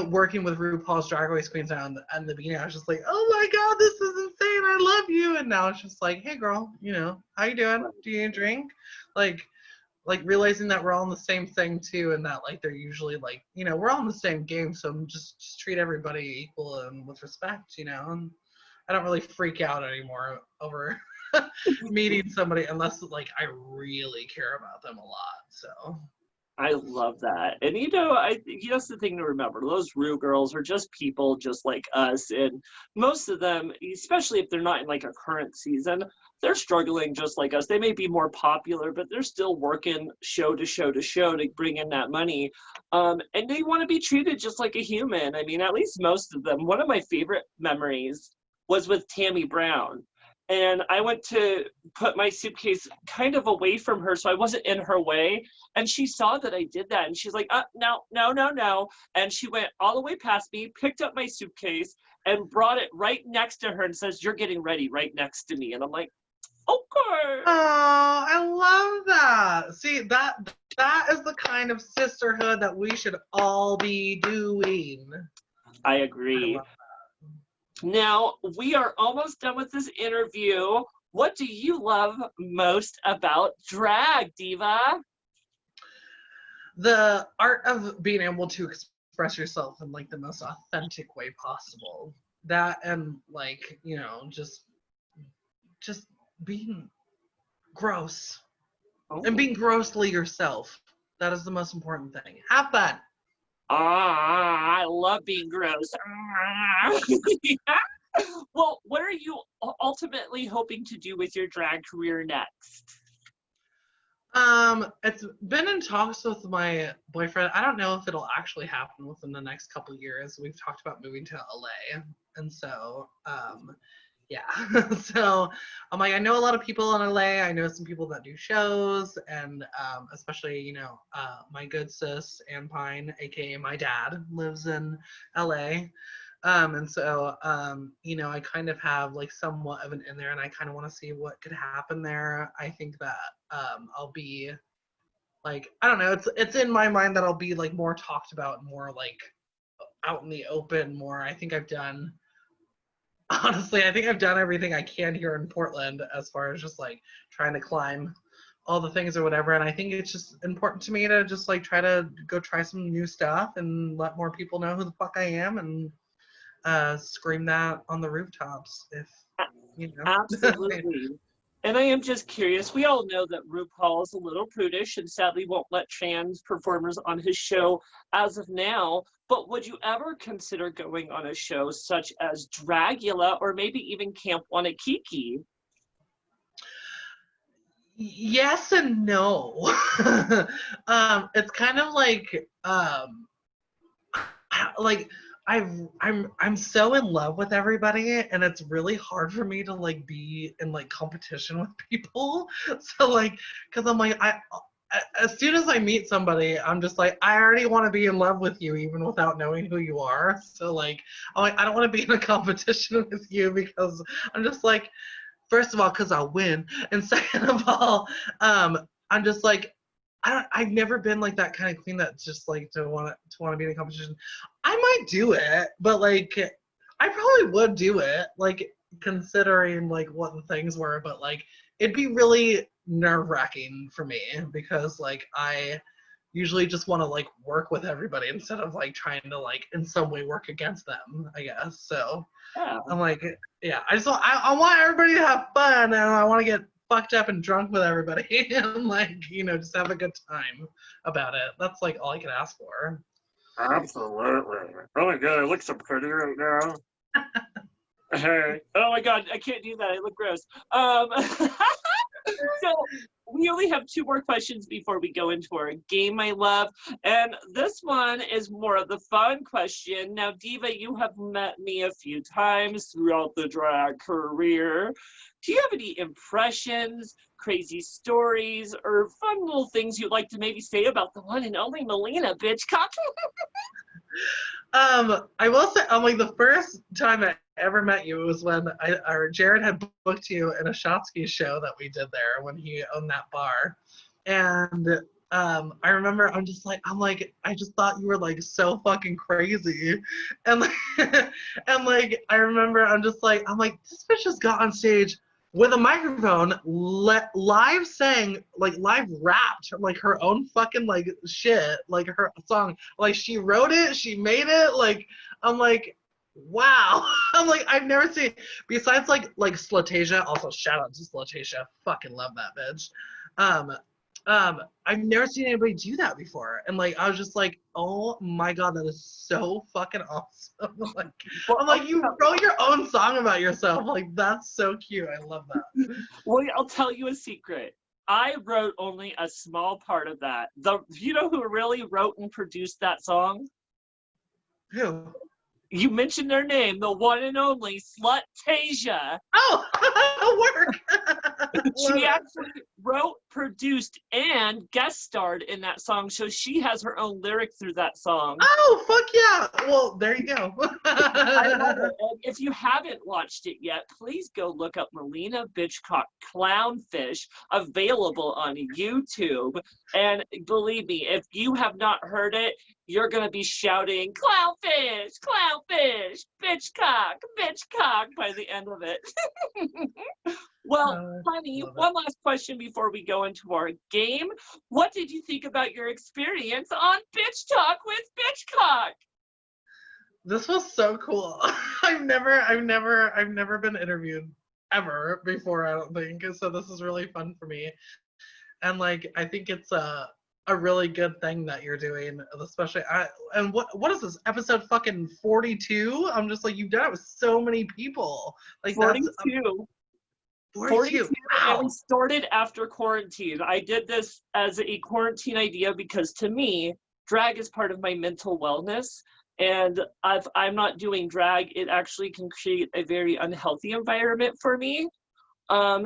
working with RuPaul's Drag Race Queens now, and the beginning I was just like, oh my God, this is insane, I love you. And now it's just like, hey girl, how you doing? Do you need a drink? Like realizing that we're all in the same thing too, and that like they're usually like, we're all in the same game, so just treat everybody equal and with respect, and I don't really freak out anymore over meeting somebody unless like I really care about them a lot. So I love that. And you know, that's the thing to remember. Those Rue girls are just people just like us. And most of them, especially if they're not in like a current season, they're struggling just like us. They may be more popular, but they're still working show to show to show to bring in that money. And they want to be treated just like a human. I mean, at least most of them. One of my favorite memories was with Tammy Brown. And I went to put my suitcase kind of away from her so I wasn't in her way. And she saw that I did that. And she's like, no, no, no, no. And she went all the way past me, picked up my suitcase, and brought it right next to her and says, you're getting ready right next to me. And I'm like, okay. oh, I love that. See, that is the kind of sisterhood that we should all be doing. I agree. Now, we are almost done with this interview. What do you love most about drag, Diva? The art of being able to express yourself in like the most authentic way possible. That and like, you know, just being gross and being grossly yourself. That is the most important thing. Have fun. I love being gross. Well, what are you ultimately hoping to do with your drag career next? It's been in talks with my boyfriend. I don't know if it'll actually happen within the next couple of years. We've talked about moving to LA, and so yeah. So I'm like, I know a lot of people in LA. I know some people that do shows, and especially, you know, my good sis Ann Pine, aka my dad, lives in LA. And so you know, I kind of have like somewhat of an in there, and I kind of want to see what could happen there. I think that I'll be like, I don't know, it's in my mind that I'll be like more talked about, more like out in the open more. I think I've done everything I can here in Portland as far as just like trying to climb all the things or whatever. And I think it's just important to me to just like try to go try some new stuff and let more people know who the fuck I am, and scream that on the rooftops if, you know. Absolutely. And I am just curious, we all know that RuPaul is a little prudish and sadly won't let trans performers on his show as of now, but would you ever consider going on a show such as Dragula or maybe even Camp Wanakiki? Yes and no. It's kind of like I'm so in love with everybody, and it's really hard for me to like be in like competition with people. So like, because I'm like, as soon as I meet somebody, I'm just like, I already want to be in love with you even without knowing who you are. So like, I'm like, I don't want to be in a competition with you because I'm just like, first of all, because I'll win, and second of all, I'm just like, I've never been like that kind of queen that's just like to want to be in a competition. I might do it, but like I probably would do it, like considering like what the things were, but like it'd be really nerve-wracking for me because like I usually just want to like work with everybody instead of like trying to like in some way work against them, I guess. So Yeah. I'm like, yeah, I want everybody to have fun, and I want to get fucked up and drunk with everybody and like, you know, just have a good time about it. That's like all I can ask for. Absolutely. Oh my god, I look so pretty right now. Hey. Oh my god, I can't do that. I look gross. So we only have two more questions before we go into our game, my love. And this one is more of the fun question. Now, Diva, you have met me a few times throughout the drag career. Do you have any impressions, crazy stories, or fun little things you'd like to maybe say about the one and only Maliena, Bitchcock? I will say, like the first time I ever met you was when Jared had booked you in a Shotsky show that we did there when he owned that bar, and I remember I just thought you were like so fucking crazy, and like, and like I remember I'm like this bitch just got on stage with a microphone, live sang, like live rapped like her own fucking like shit, like her song, like she wrote it, she made it, like I'm like, wow. I'm like, I've never seen, besides like Slatasia, also shout out to Slatasia. Fucking love that bitch. Um, I've never seen anybody do that before. And like, I was just like, oh my God, that is so fucking awesome. Like, Well, I'm like, you wrote your own song about yourself. Like, that's so cute. I love that. well, I'll tell you a secret. I wrote only a small part of that. You know who really wrote and produced that song? Who? You mentioned their name, the one and only Slutasia. Oh, work. She actually wrote, produced, and guest starred in that song, so she has her own lyric through that song. Oh, fuck yeah. Well, there you go. I love it. And if you haven't watched it yet, please go look up Maliena Bitchcock Clownfish, available on YouTube. And believe me, if you have not heard it, you're going to be shouting, clownfish, clownfish, bitchcock, bitchcock by the end of it. Well, honey, one last question before we go into our game. What did you think about your experience on Bitch Talk with Bitchcock? This was so cool. I've never been interviewed ever before, I don't think. So this is really fun for me. And like, I think it's a really good thing that you're doing, especially and what is this, episode fucking 42? I'm just like, you've done it with so many people. Like 42. 42. Wow. And we started after quarantine. I did this as a quarantine idea because to me, drag is part of my mental wellness. And if I'm not doing drag, it actually can create a very unhealthy environment for me.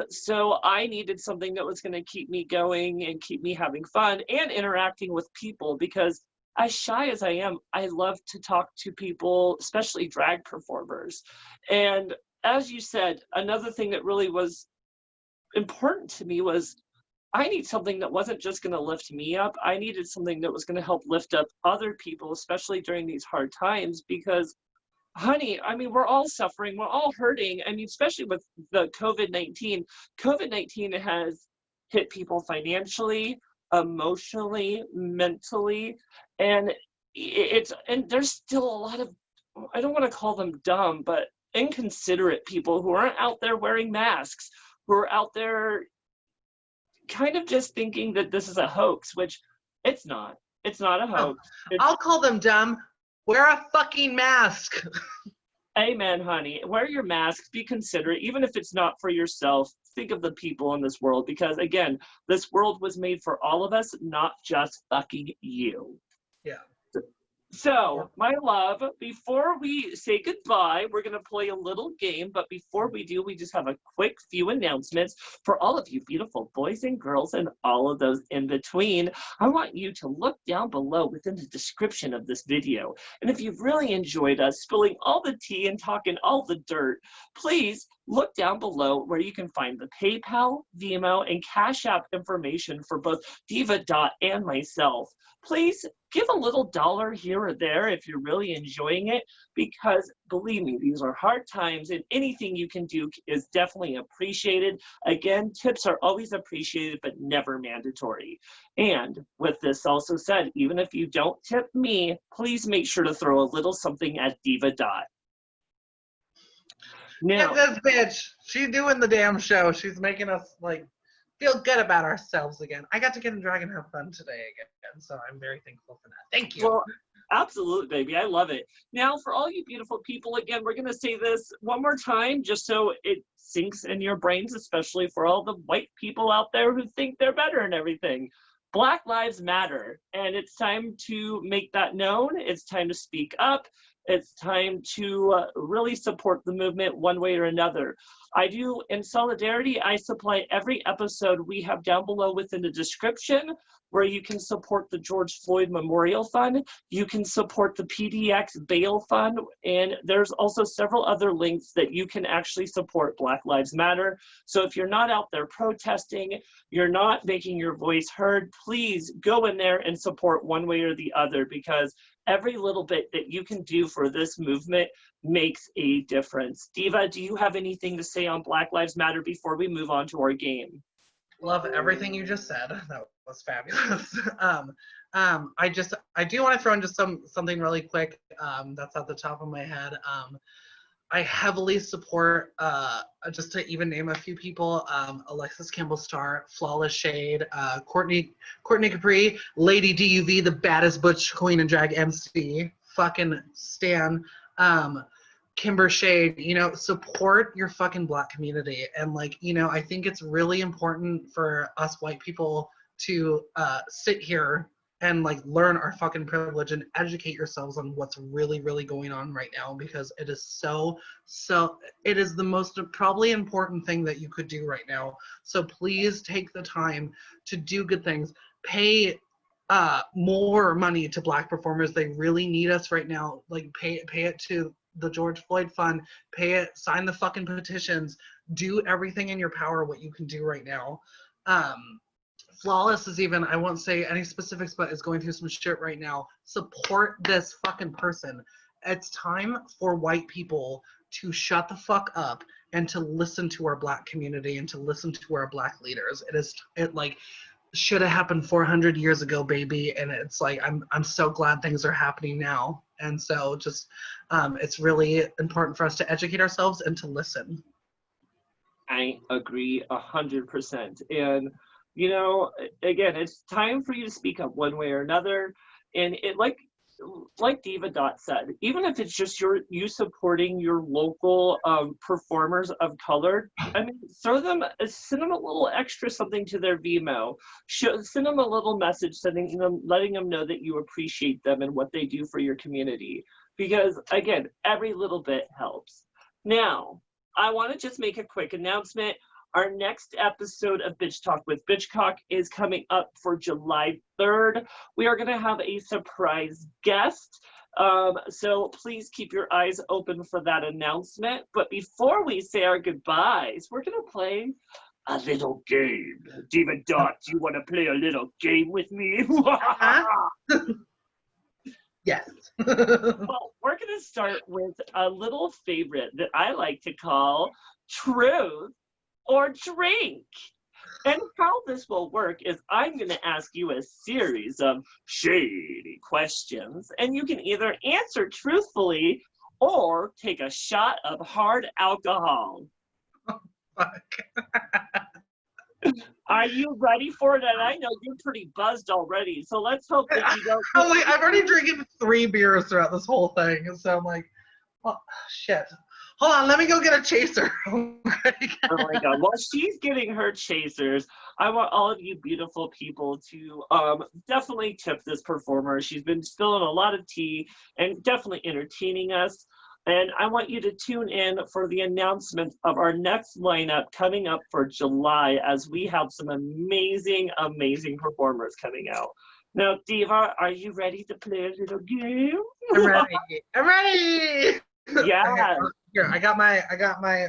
So I needed something that was going to keep me going and keep me having fun and interacting with people, because as shy as I am, I love to talk to people, especially drag performers. And as you said, another thing that really was important to me was I need something that wasn't just going to lift me up. I needed something that was going to help lift up other people, especially during these hard times, because honey, I mean, we're all suffering, we're all hurting. I mean, especially with the COVID-19. COVID-19 has hit people financially, emotionally, mentally, and there's still a lot of, I don't want to call them dumb, but inconsiderate people who aren't out there wearing masks, who are out there kind of just thinking that this is a hoax, which it's not. It's not a hoax. I'll call them dumb. Wear a fucking mask. Amen, honey. Wear your masks. Be considerate, even if it's not for yourself. Think of the people in this world, because again, this world was made for all of us, not just fucking you. Yeah. So, my love, before we say goodbye, we're going to play a little game. But before we do, we just have a quick few announcements for all of you beautiful boys and girls and all of those in between. I want you to look down below within the description of this video. And if you've really enjoyed us spilling all the tea and talking all the dirt, please look down below where you can find the PayPal, Venmo, and Cashapp information for both Diva Dott and myself. Please give a little dollar here or there if you're really enjoying it, because believe me, these are hard times and anything you can do is definitely appreciated. Again, tips are always appreciated, but never mandatory. And with this also said, even if you don't tip me, please make sure to throw a little something at Diva Dott. Now, this bitch, she's doing the damn show. She's making us like feel good about ourselves again. I got to get in drag and have fun today again, so I'm very thankful for that. Thank you. Well, absolutely, baby. I love it. Now, for all you beautiful people, again, we're going to say this one more time just so it sinks in your brains, especially for all the white people out there who think they're better and everything. Black lives matter, and it's time to make that known. It's time to speak up. It's time to really support the movement one way or another. I do, in solidarity, I supply every episode we have down below within the description, where you can support the George Floyd Memorial Fund. You can support the PDX Bail Fund, and there's also several other links that you can actually support Black Lives Matter. So if you're not out there protesting, you're not making your voice heard, please go in there and support one way or the other, because every little bit that you can do for this movement makes a difference. Diva, do you have anything to say on Black Lives Matter before we move on to our game? Love everything you just said. That was fabulous. I do want to throw in just something really quick. That's at the top of my head. I heavily support, just to even name a few people, Alexis Campbell Starr, Flawless Shade, Courtney Capri, Lady DUV, the baddest butch queen and drag MC, fucking Stan, Kimber Shade, support your fucking Black community. And I think it's really important for us white people to sit here and learn our fucking privilege and educate yourselves on what's really, really going on right now, because it is it is the most probably important thing that you could do right now. So please take the time to do good things. Pay more money to Black performers. They really need us right now. Pay it to the George Floyd Fund, pay it, sign the fucking petitions, do everything in your power what you can do right now. Flawless is even, I won't say any specifics, but is going through some shit right now. Support this fucking person. It's time for white people to shut the fuck up and to listen to our Black community and to listen to our Black leaders. It should have happened 400 years ago, baby. And it's I'm so glad things are happening now. And so just, it's really important for us to educate ourselves and to listen. I agree 100%. And again, it's time for you to speak up one way or another. And it like Diva Dott said, even if it's just you supporting your local performers of color, I mean, send them a little extra something to their Venmo. Send them a little message, letting them know that you appreciate them and what they do for your community. Because again, every little bit helps. Now, I want to just make a quick announcement. Our next episode of Bitch Talk with Bitchcock is coming up for July 3rd. We are going to have a surprise guest. So please keep your eyes open for that announcement. But before we say our goodbyes, we're going to play a little game. Diva Dott, do you want to play a little game with me? Yes. Well, we're going to start with a little favorite that I like to call Truth or Drink. And how this will work is I'm going to ask you a series of shady questions, and you can either answer truthfully or take a shot of hard alcohol. Oh, fuck. Are you ready for it? And I know you're pretty buzzed already, so let's hope that you don't. I've already drinking 3 beers throughout this whole thing, so I'm like, oh, shit. Hold on, let me go get a chaser. Oh my God. While she's getting her chasers, I want all of you beautiful people to definitely tip this performer. She's been spilling a lot of tea and definitely entertaining us. And I want you to tune in for the announcement of our next lineup coming up for July, as we have some amazing, amazing performers coming out. Now, Diva, are you ready to play a little game? I'm ready. I'm ready. Yeah. Here, I got my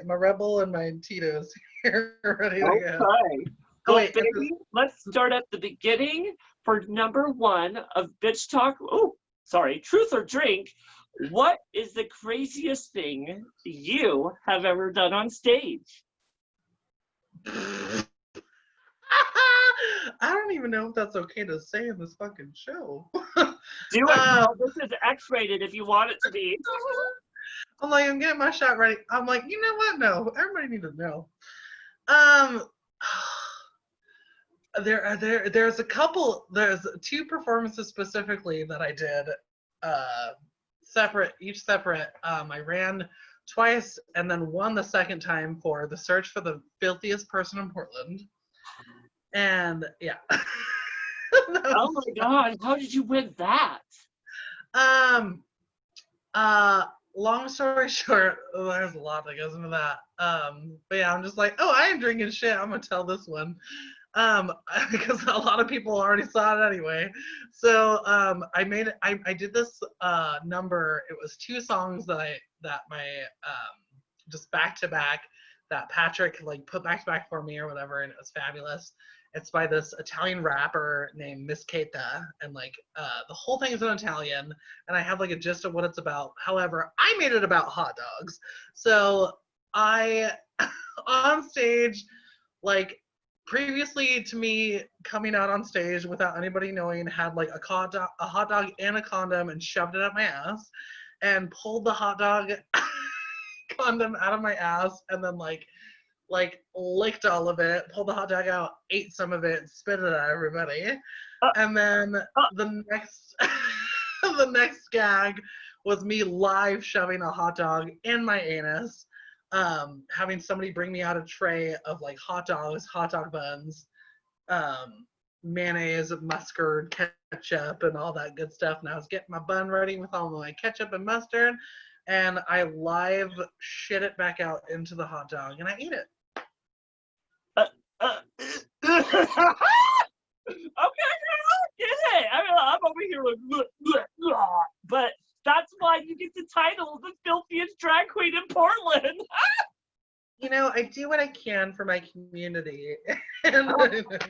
Red Bull and my Tito's here ready to go. Okay. Well, wait, baby, let's start at the beginning for number 1 of Bitch Talk. Oh, sorry, Truth or Drink. What is the craziest thing you have ever done on stage? I don't even know if that's okay to say in this fucking show. Do it, girl. This is X-rated if you want it to be. I'm I'm getting my shot ready. I'm you know what? No, everybody needs to know. There's a couple. There's 2 performances specifically that I did, separate. I ran twice and then won the second time for the search for the filthiest person in Portland. And yeah. Oh my God! How did you win that? Long story short, there's a lot that goes into that. But yeah, I'm just oh, I ain't drinking shit. I'm gonna tell this one. Because a lot of people already saw it anyway. So I did this number. It was 2 songs that my just back to back that Patrick put back to back for me or whatever, and it was fabulous. It's by this Italian rapper named Miss Keta, and the whole thing is in Italian, and I have a gist of what it's about. However, I made it about hot dogs. So I on stage previously to me coming out on stage without anybody knowing, had like a hot dog and a condom and shoved it up my ass and pulled the hot dog condom out of my ass and then like licked all of it, pulled the hot dog out, ate some of it, spit it at everybody. Uh, And then uh, the next the next gag was me live shoving a hot dog in my anus, having somebody bring me out a tray of like hot dogs, hot dog buns, mayonnaise, mustard, ketchup, and all that good stuff. And I was getting my bun ready with all my ketchup and mustard, and I live shit it back out into the hot dog, and I ate it. Okay, girl, get it. I mean, I'm over here like, bleh, bleh, blah. But that's why you get the title of the filthiest drag queen in Portland. You know, I do what I can for my community. And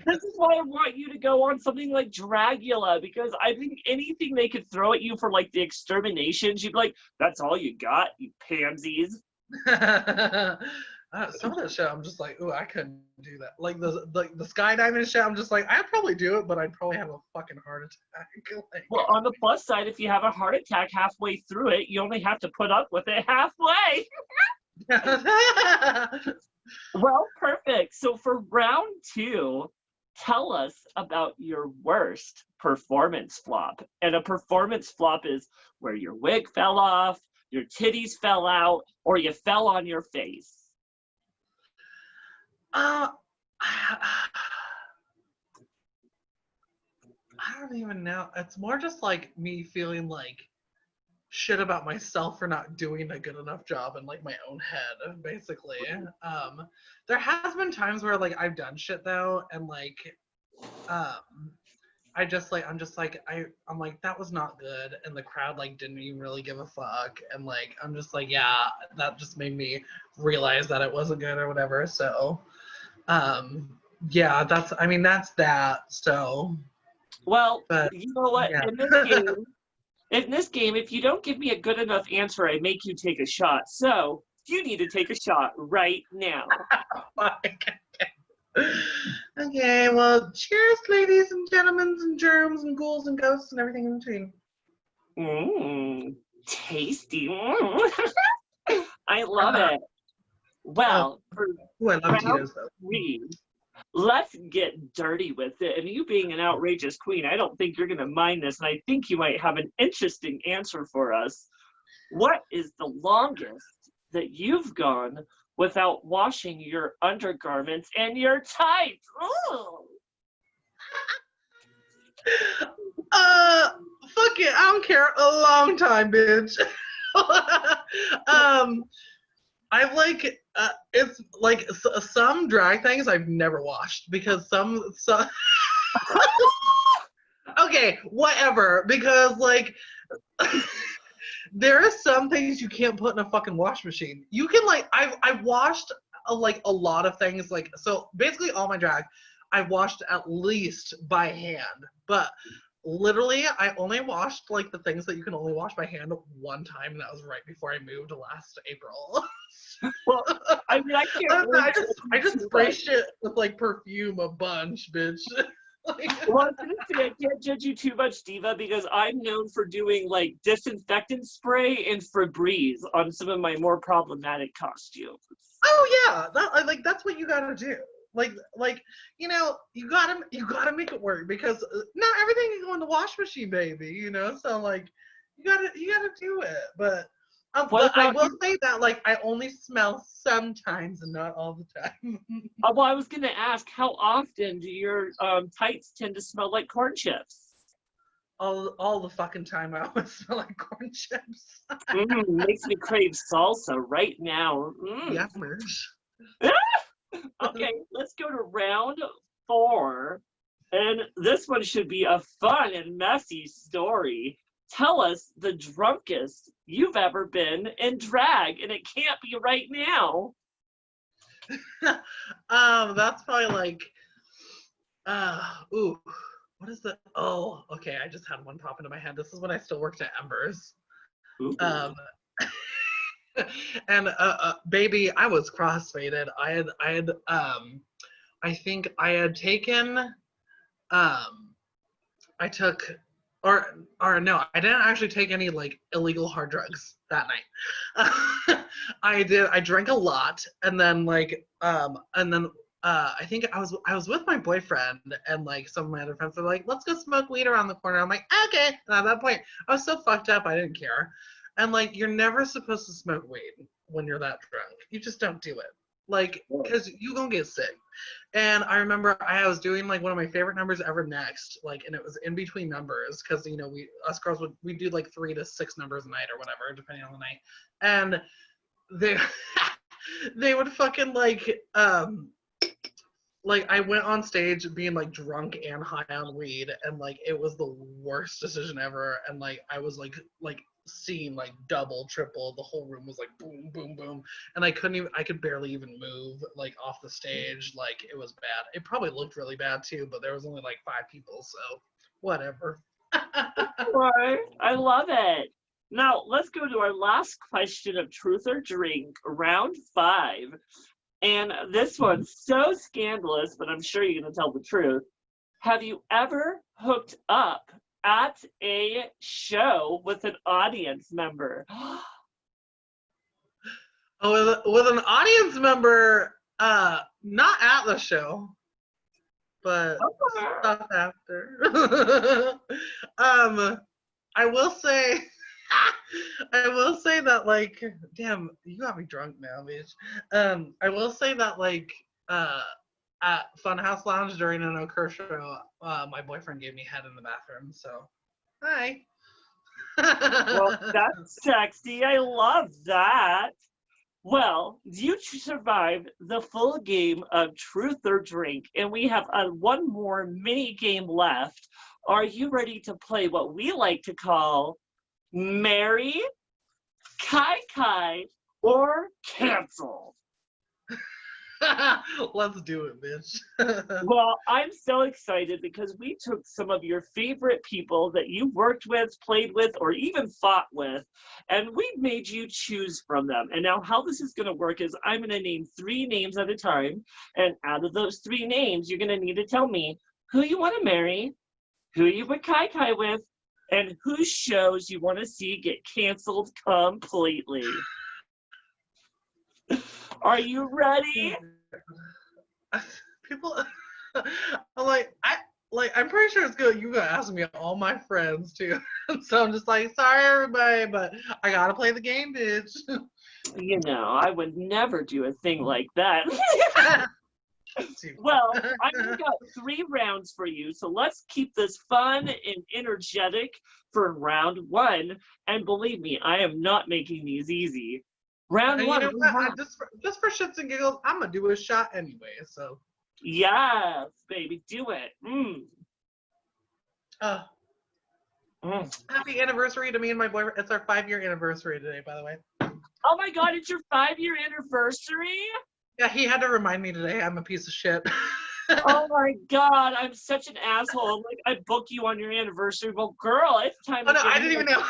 This is why I want you to go on something like Dragula, because I think anything they could throw at you for like the exterminations, you'd be like, that's all you got, you pansies. Some of that shit, I'm just like, ooh, I couldn't do that. Like the skydiving shit, I'm just like, I'd probably do it, but I'd probably have a fucking heart attack. Like, Well, on the plus side, if you have a heart attack halfway through it, you only have to put up with it halfway. Well, perfect. So for round 2, tell us about your worst performance flop. And a performance flop is where your wig fell off, your titties fell out, or you fell on your face. I don't even know. It's more just like me feeling like shit about myself for not doing a good enough job in like my own head, basically. There has been times where like I've done shit though, and like I'm just like that was not good, and the crowd like didn't even really give a fuck, and like I'm just like, yeah, that just made me realize that it wasn't good or whatever. So yeah, that's that. So Well, but you know what? yeah. In this game, if you don't give me a good enough answer, I make you take a shot. So you need to take a shot right now. Okay, well, cheers, ladies and gentlemen, and germs and ghouls and ghosts and everything in between. Tasty. I love it. Well, for I love round Tito's though. 3, let's get dirty with it. And you being an outrageous queen, I don't think you're going to mind this, and I think you might have an interesting answer for us. What is the longest that you've gone without washing your undergarments and your tights? Ooh. Fuck it, I don't care. A long time, bitch. I've like it's like some drag things I've never washed because some okay, whatever, because like there are some things you can't put in a fucking wash machine. You can like I've washed like a lot of things, like, so basically all my drag I washed at least by hand, but literally I only washed like the things that you can only wash by hand one time, and that was right before I moved last April. Well, I mean, I can't. I just spray shit with like perfume a bunch, bitch. Like, well, I was gonna say, I can't judge you too much, Diva, because I'm known for doing like disinfectant spray and Febreze on some of my more problematic costumes. oh yeah, that's what you gotta do. Like you know, you gotta make it work, because not everything can go in the wash machine, baby. You know, so like you gotta do it. But What I about will say that like I only smell sometimes and not all the time. well, I was gonna ask, how often do your tights tend to smell like corn chips? all the fucking time. I always smell like corn chips. Makes me crave salsa right now. Yummers. Okay, let's go to round 4. And this one should be a fun and messy story. Tell us the drunkest you've ever been in drag, and it can't be right now. That's probably like, ooh, what is the? Oh, okay. I just had one pop into my head. This is when I still worked at Embers. Ooh. And baby, I was crossfaded. I had I think I had taken, I took, or no, I didn't actually take any like illegal hard drugs that night. I drank a lot, and then I think I was with my boyfriend, and like some of my other friends were like, let's go smoke weed around the corner. I'm like, okay. And at that point, I was so fucked up, I didn't care. And like, you're never supposed to smoke weed when you're that drunk. You just don't do it. Like, because you gonna get sick. And I remember I was doing like one of my favorite numbers ever next, like, and it was in between numbers because us girls we do like 3 to 6 numbers a night or whatever, depending on the night. And they they would fucking like I went on stage being like drunk and high on weed, and like it was the worst decision ever. And like I was like seeing like double, triple. The whole room was like boom, boom, boom, and I could barely even move like off the stage. Like it was bad. It probably looked really bad too, but there was only like 5 people, so whatever. Right. I love it. Now, let's go to our last question of truth or drink, round 5. And this one's so scandalous, but I'm sure you're going to tell the truth. Have you ever hooked up at a show with an audience member? Oh, with an audience member, not at the show, but stuff after. I will say, I will say that like, damn, you got me drunk now, bitch. I will say that like, at Funhouse Lounge during an Occur show, my boyfriend gave me head in the bathroom. So, hi. Well, that's sexy. I love that. Well, you survived the full game of Truth or Drink, and we have one more mini game left. Are you ready to play what we like to call Marry, Kai Kai, or Cancel? Let's do it, bitch. Well, I'm so excited because we took some of your favorite people that you worked with, played with, or even fought with, and we made you choose from them. And now how this is going to work is I'm going to name 3 names at a time, and out of those 3 names, you're going to need to tell me who you want to marry, who you would Kai Kai with, and whose shows you want to see get canceled completely. Are you ready? People, I'm pretty sure it's good. You gotta ask me all my friends too. So I'm just like, sorry everybody, but I gotta play the game, bitch. You know, I would never do a thing like that. Well, I've got 3 rounds for you, so let's keep this fun and energetic for round 1. And believe me, I am not making these easy. Round And 1. you know what? Just for shits and giggles, I'm gonna do a shot anyway. So. Yes, baby, do it. Happy anniversary to me and my boyfriend. It's our 5-year anniversary today, by the way. Oh my God, it's your 5-year anniversary? Yeah, he had to remind me today. I'm a piece of shit. Oh my God, I'm such an asshole. Like, I booked you on your anniversary. Well, girl, it's time Oh no, I didn't even know.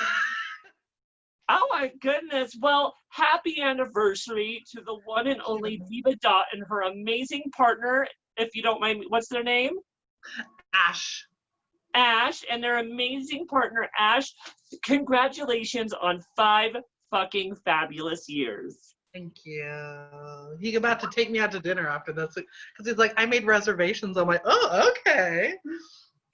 Oh my goodness. Well, happy anniversary to the one and only Diva Dott and her amazing partner, if you don't mind me. What's their name? Ash. Ash, and their amazing partner, Ash. Congratulations on 5 fucking fabulous years. Thank you. He's about to take me out to dinner after this because he's like, I made reservations. I'm like, oh, okay.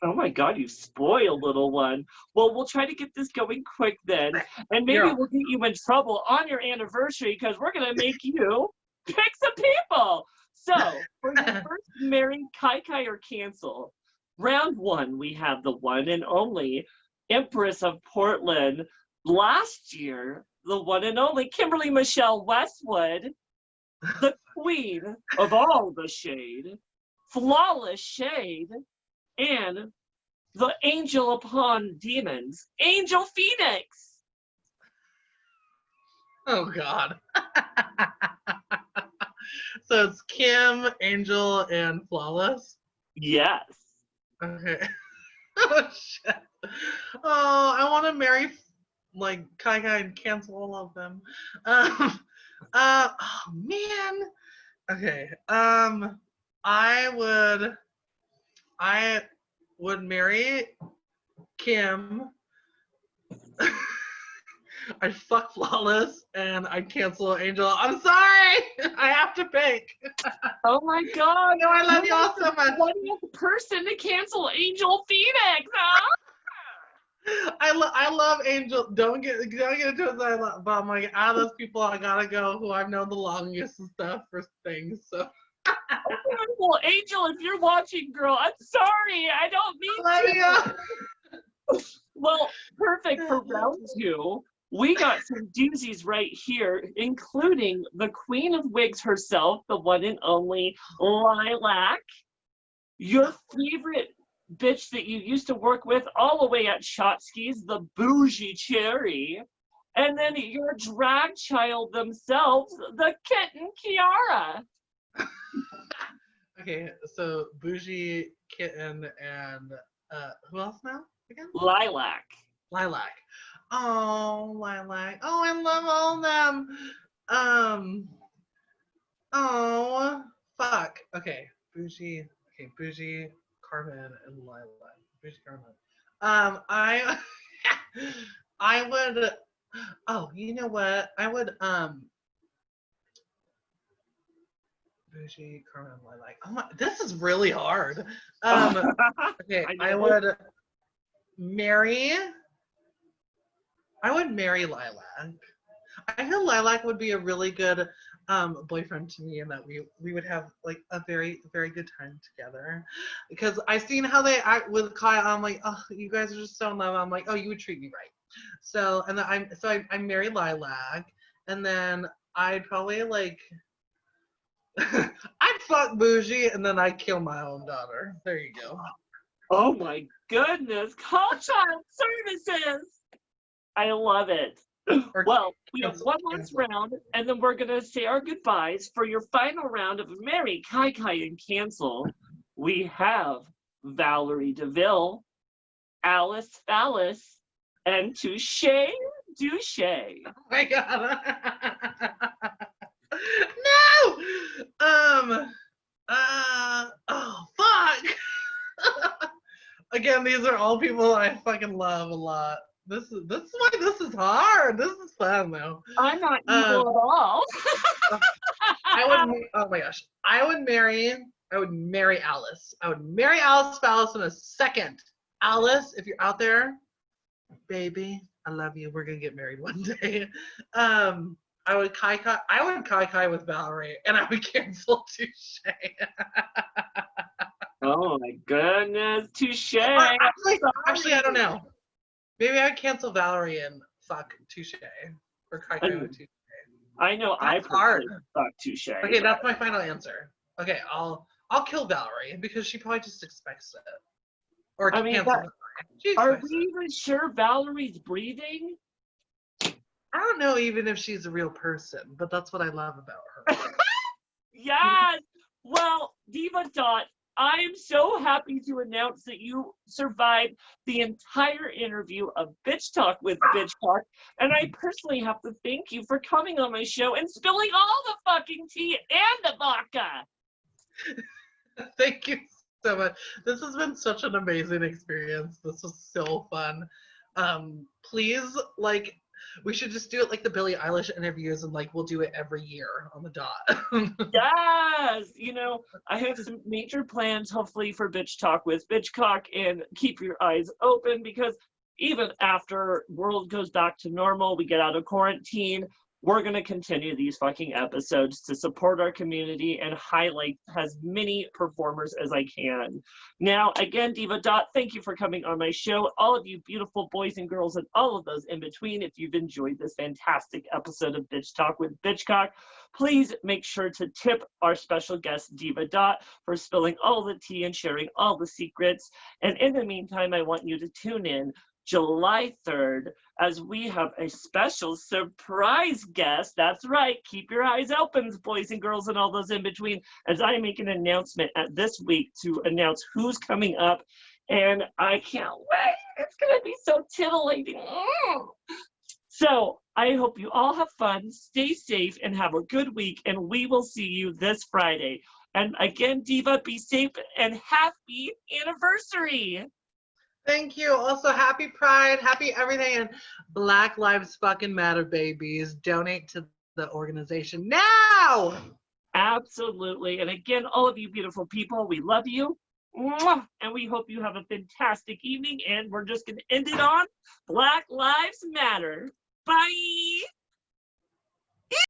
Oh my God, you spoiled little one. Well, we'll try to get this going quick then. And maybe we'll get you in trouble on your anniversary because we're going to make you pick some people. So, for your first marry, Kai Kai or Cancel, round 1, we have the one and only Empress of Portland. Last year, the one and only Kimberly Michelle Westwood, the queen of all the shade, flawless shade, and the angel upon demons, Angel Phoenix. Oh God. So it's Kim, Angel, and Flawless? Yes. Okay. Oh shit. Oh, I want to marry like Kai Kai and Cancel all of them. Oh man. Okay. I would marry Kim. I'd fuck Flawless and I'd cancel Angel. I'm sorry. I have to pick. Oh my God. No, I love you all so much. 20th person to cancel Angel Phoenix, huh? I love Angel. Don't get into it. But I'm like, out of those people, I gotta go who I've known the longest and stuff for things. So. Okay, well, Angel, if you're watching, girl, I'm sorry. I don't mean Love to. Well, perfect for round 2. We got some doozies right here, including the queen of wigs herself, the one and only Lilac, your favorite bitch that you used to work with all the way at Shotski's, the bougie cherry, and then your drag child themselves, the kitten Kiara. Okay, so Bougie, Kitten, and who else now again? Lilac. Lilac. Oh, Lilac. Oh, I love all of them. Oh, fuck. Okay, Bougie. Okay, Bougie, Carmen, and Lilac. Bougie, Carmen. I would. Oh, you know what? I would. Bougie, Carmen, and Lilac. Oh my, this is really hard. Okay, I would marry Lilac. I feel Lilac would be a really good boyfriend to me, and that we would have like a very, very good time together. Because I've seen how they act with Kyle. I'm like, oh, you guys are just so in love. I'm like, oh, you would treat me right. So, and then I marry Lilac, and then I'd probably like I'd fuck Bougie, and then I'd kill my own daughter. There you go. Oh my goodness, call child services. I love it. Well, we have one last round, and then we're going to say our goodbyes. For your final round of Marry, Kai Kai, and Cancel, we have Valerie DeVille, Alice Phallus, and Touche Douche. Oh my God. No! Oh, fuck! Again, these are all people I fucking love a lot. This is why this is hard. This is fun though. I'm not evil at all. Oh my gosh. I would marry Alice. I would marry Alice Phallus in a second. Alice, if you're out there, baby, I love you. We're gonna get married one day. I would Kai Kai with Valerie, and I would cancel Touche. Oh my goodness, Touche. Actually, I don't know. Maybe I'd cancel Valerie and fuck Touche, or Kai Kai with Touche. I know. That's hard. Fuck Touche. Okay, that's my final answer. Okay, I'll kill Valerie because she probably just expects it. Or cancel it. Are we even sure Valerie's breathing? I don't know even if she's a real person, but that's what I love about her. Yes. Well, Diva Dott, I am so happy to announce that you survived the entire interview of Bitch Talk with Bitchcock, and I personally have to thank you for coming on my show and spilling all the fucking tea and the vodka. Thank you so much. This has been such an amazing experience. This was so fun. Please, like, we should just do it like the Billie Eilish interviews, and like we'll do it every year on the dot. Yes, you know, I have some major plans hopefully for Bitch Talk with Bitchcock, and keep your eyes open because even after world goes back to normal, we get out of quarantine, we're going to continue these fucking episodes to support our community and highlight as many performers as I can. Now, again, Diva Dott, thank you for coming on my show. All of you beautiful boys and girls and all of those in between, if you've enjoyed this fantastic episode of Bitch Talk with Bitchcock, please make sure to tip our special guest, Diva Dott, for spilling all the tea and sharing all the secrets. And in the meantime, I want you to tune in July 3rd, as we have a special surprise guest. That's right. Keep your eyes open, boys and girls and all those in between, as I make an announcement at this week to announce who's coming up. And I can't wait. It's going to be so titillating. So I hope you all have fun, stay safe, and have a good week. And we will see you this Friday. And again, Diva, be safe and happy anniversary. Thank you. Also, happy Pride, happy everything, and Black Lives fucking matter, babies. Donate to the organization now. Absolutely. And again, all of you beautiful people, we love you. Mwah! And we hope you have a fantastic evening. And we're just going to end it on Black Lives Matter. Bye.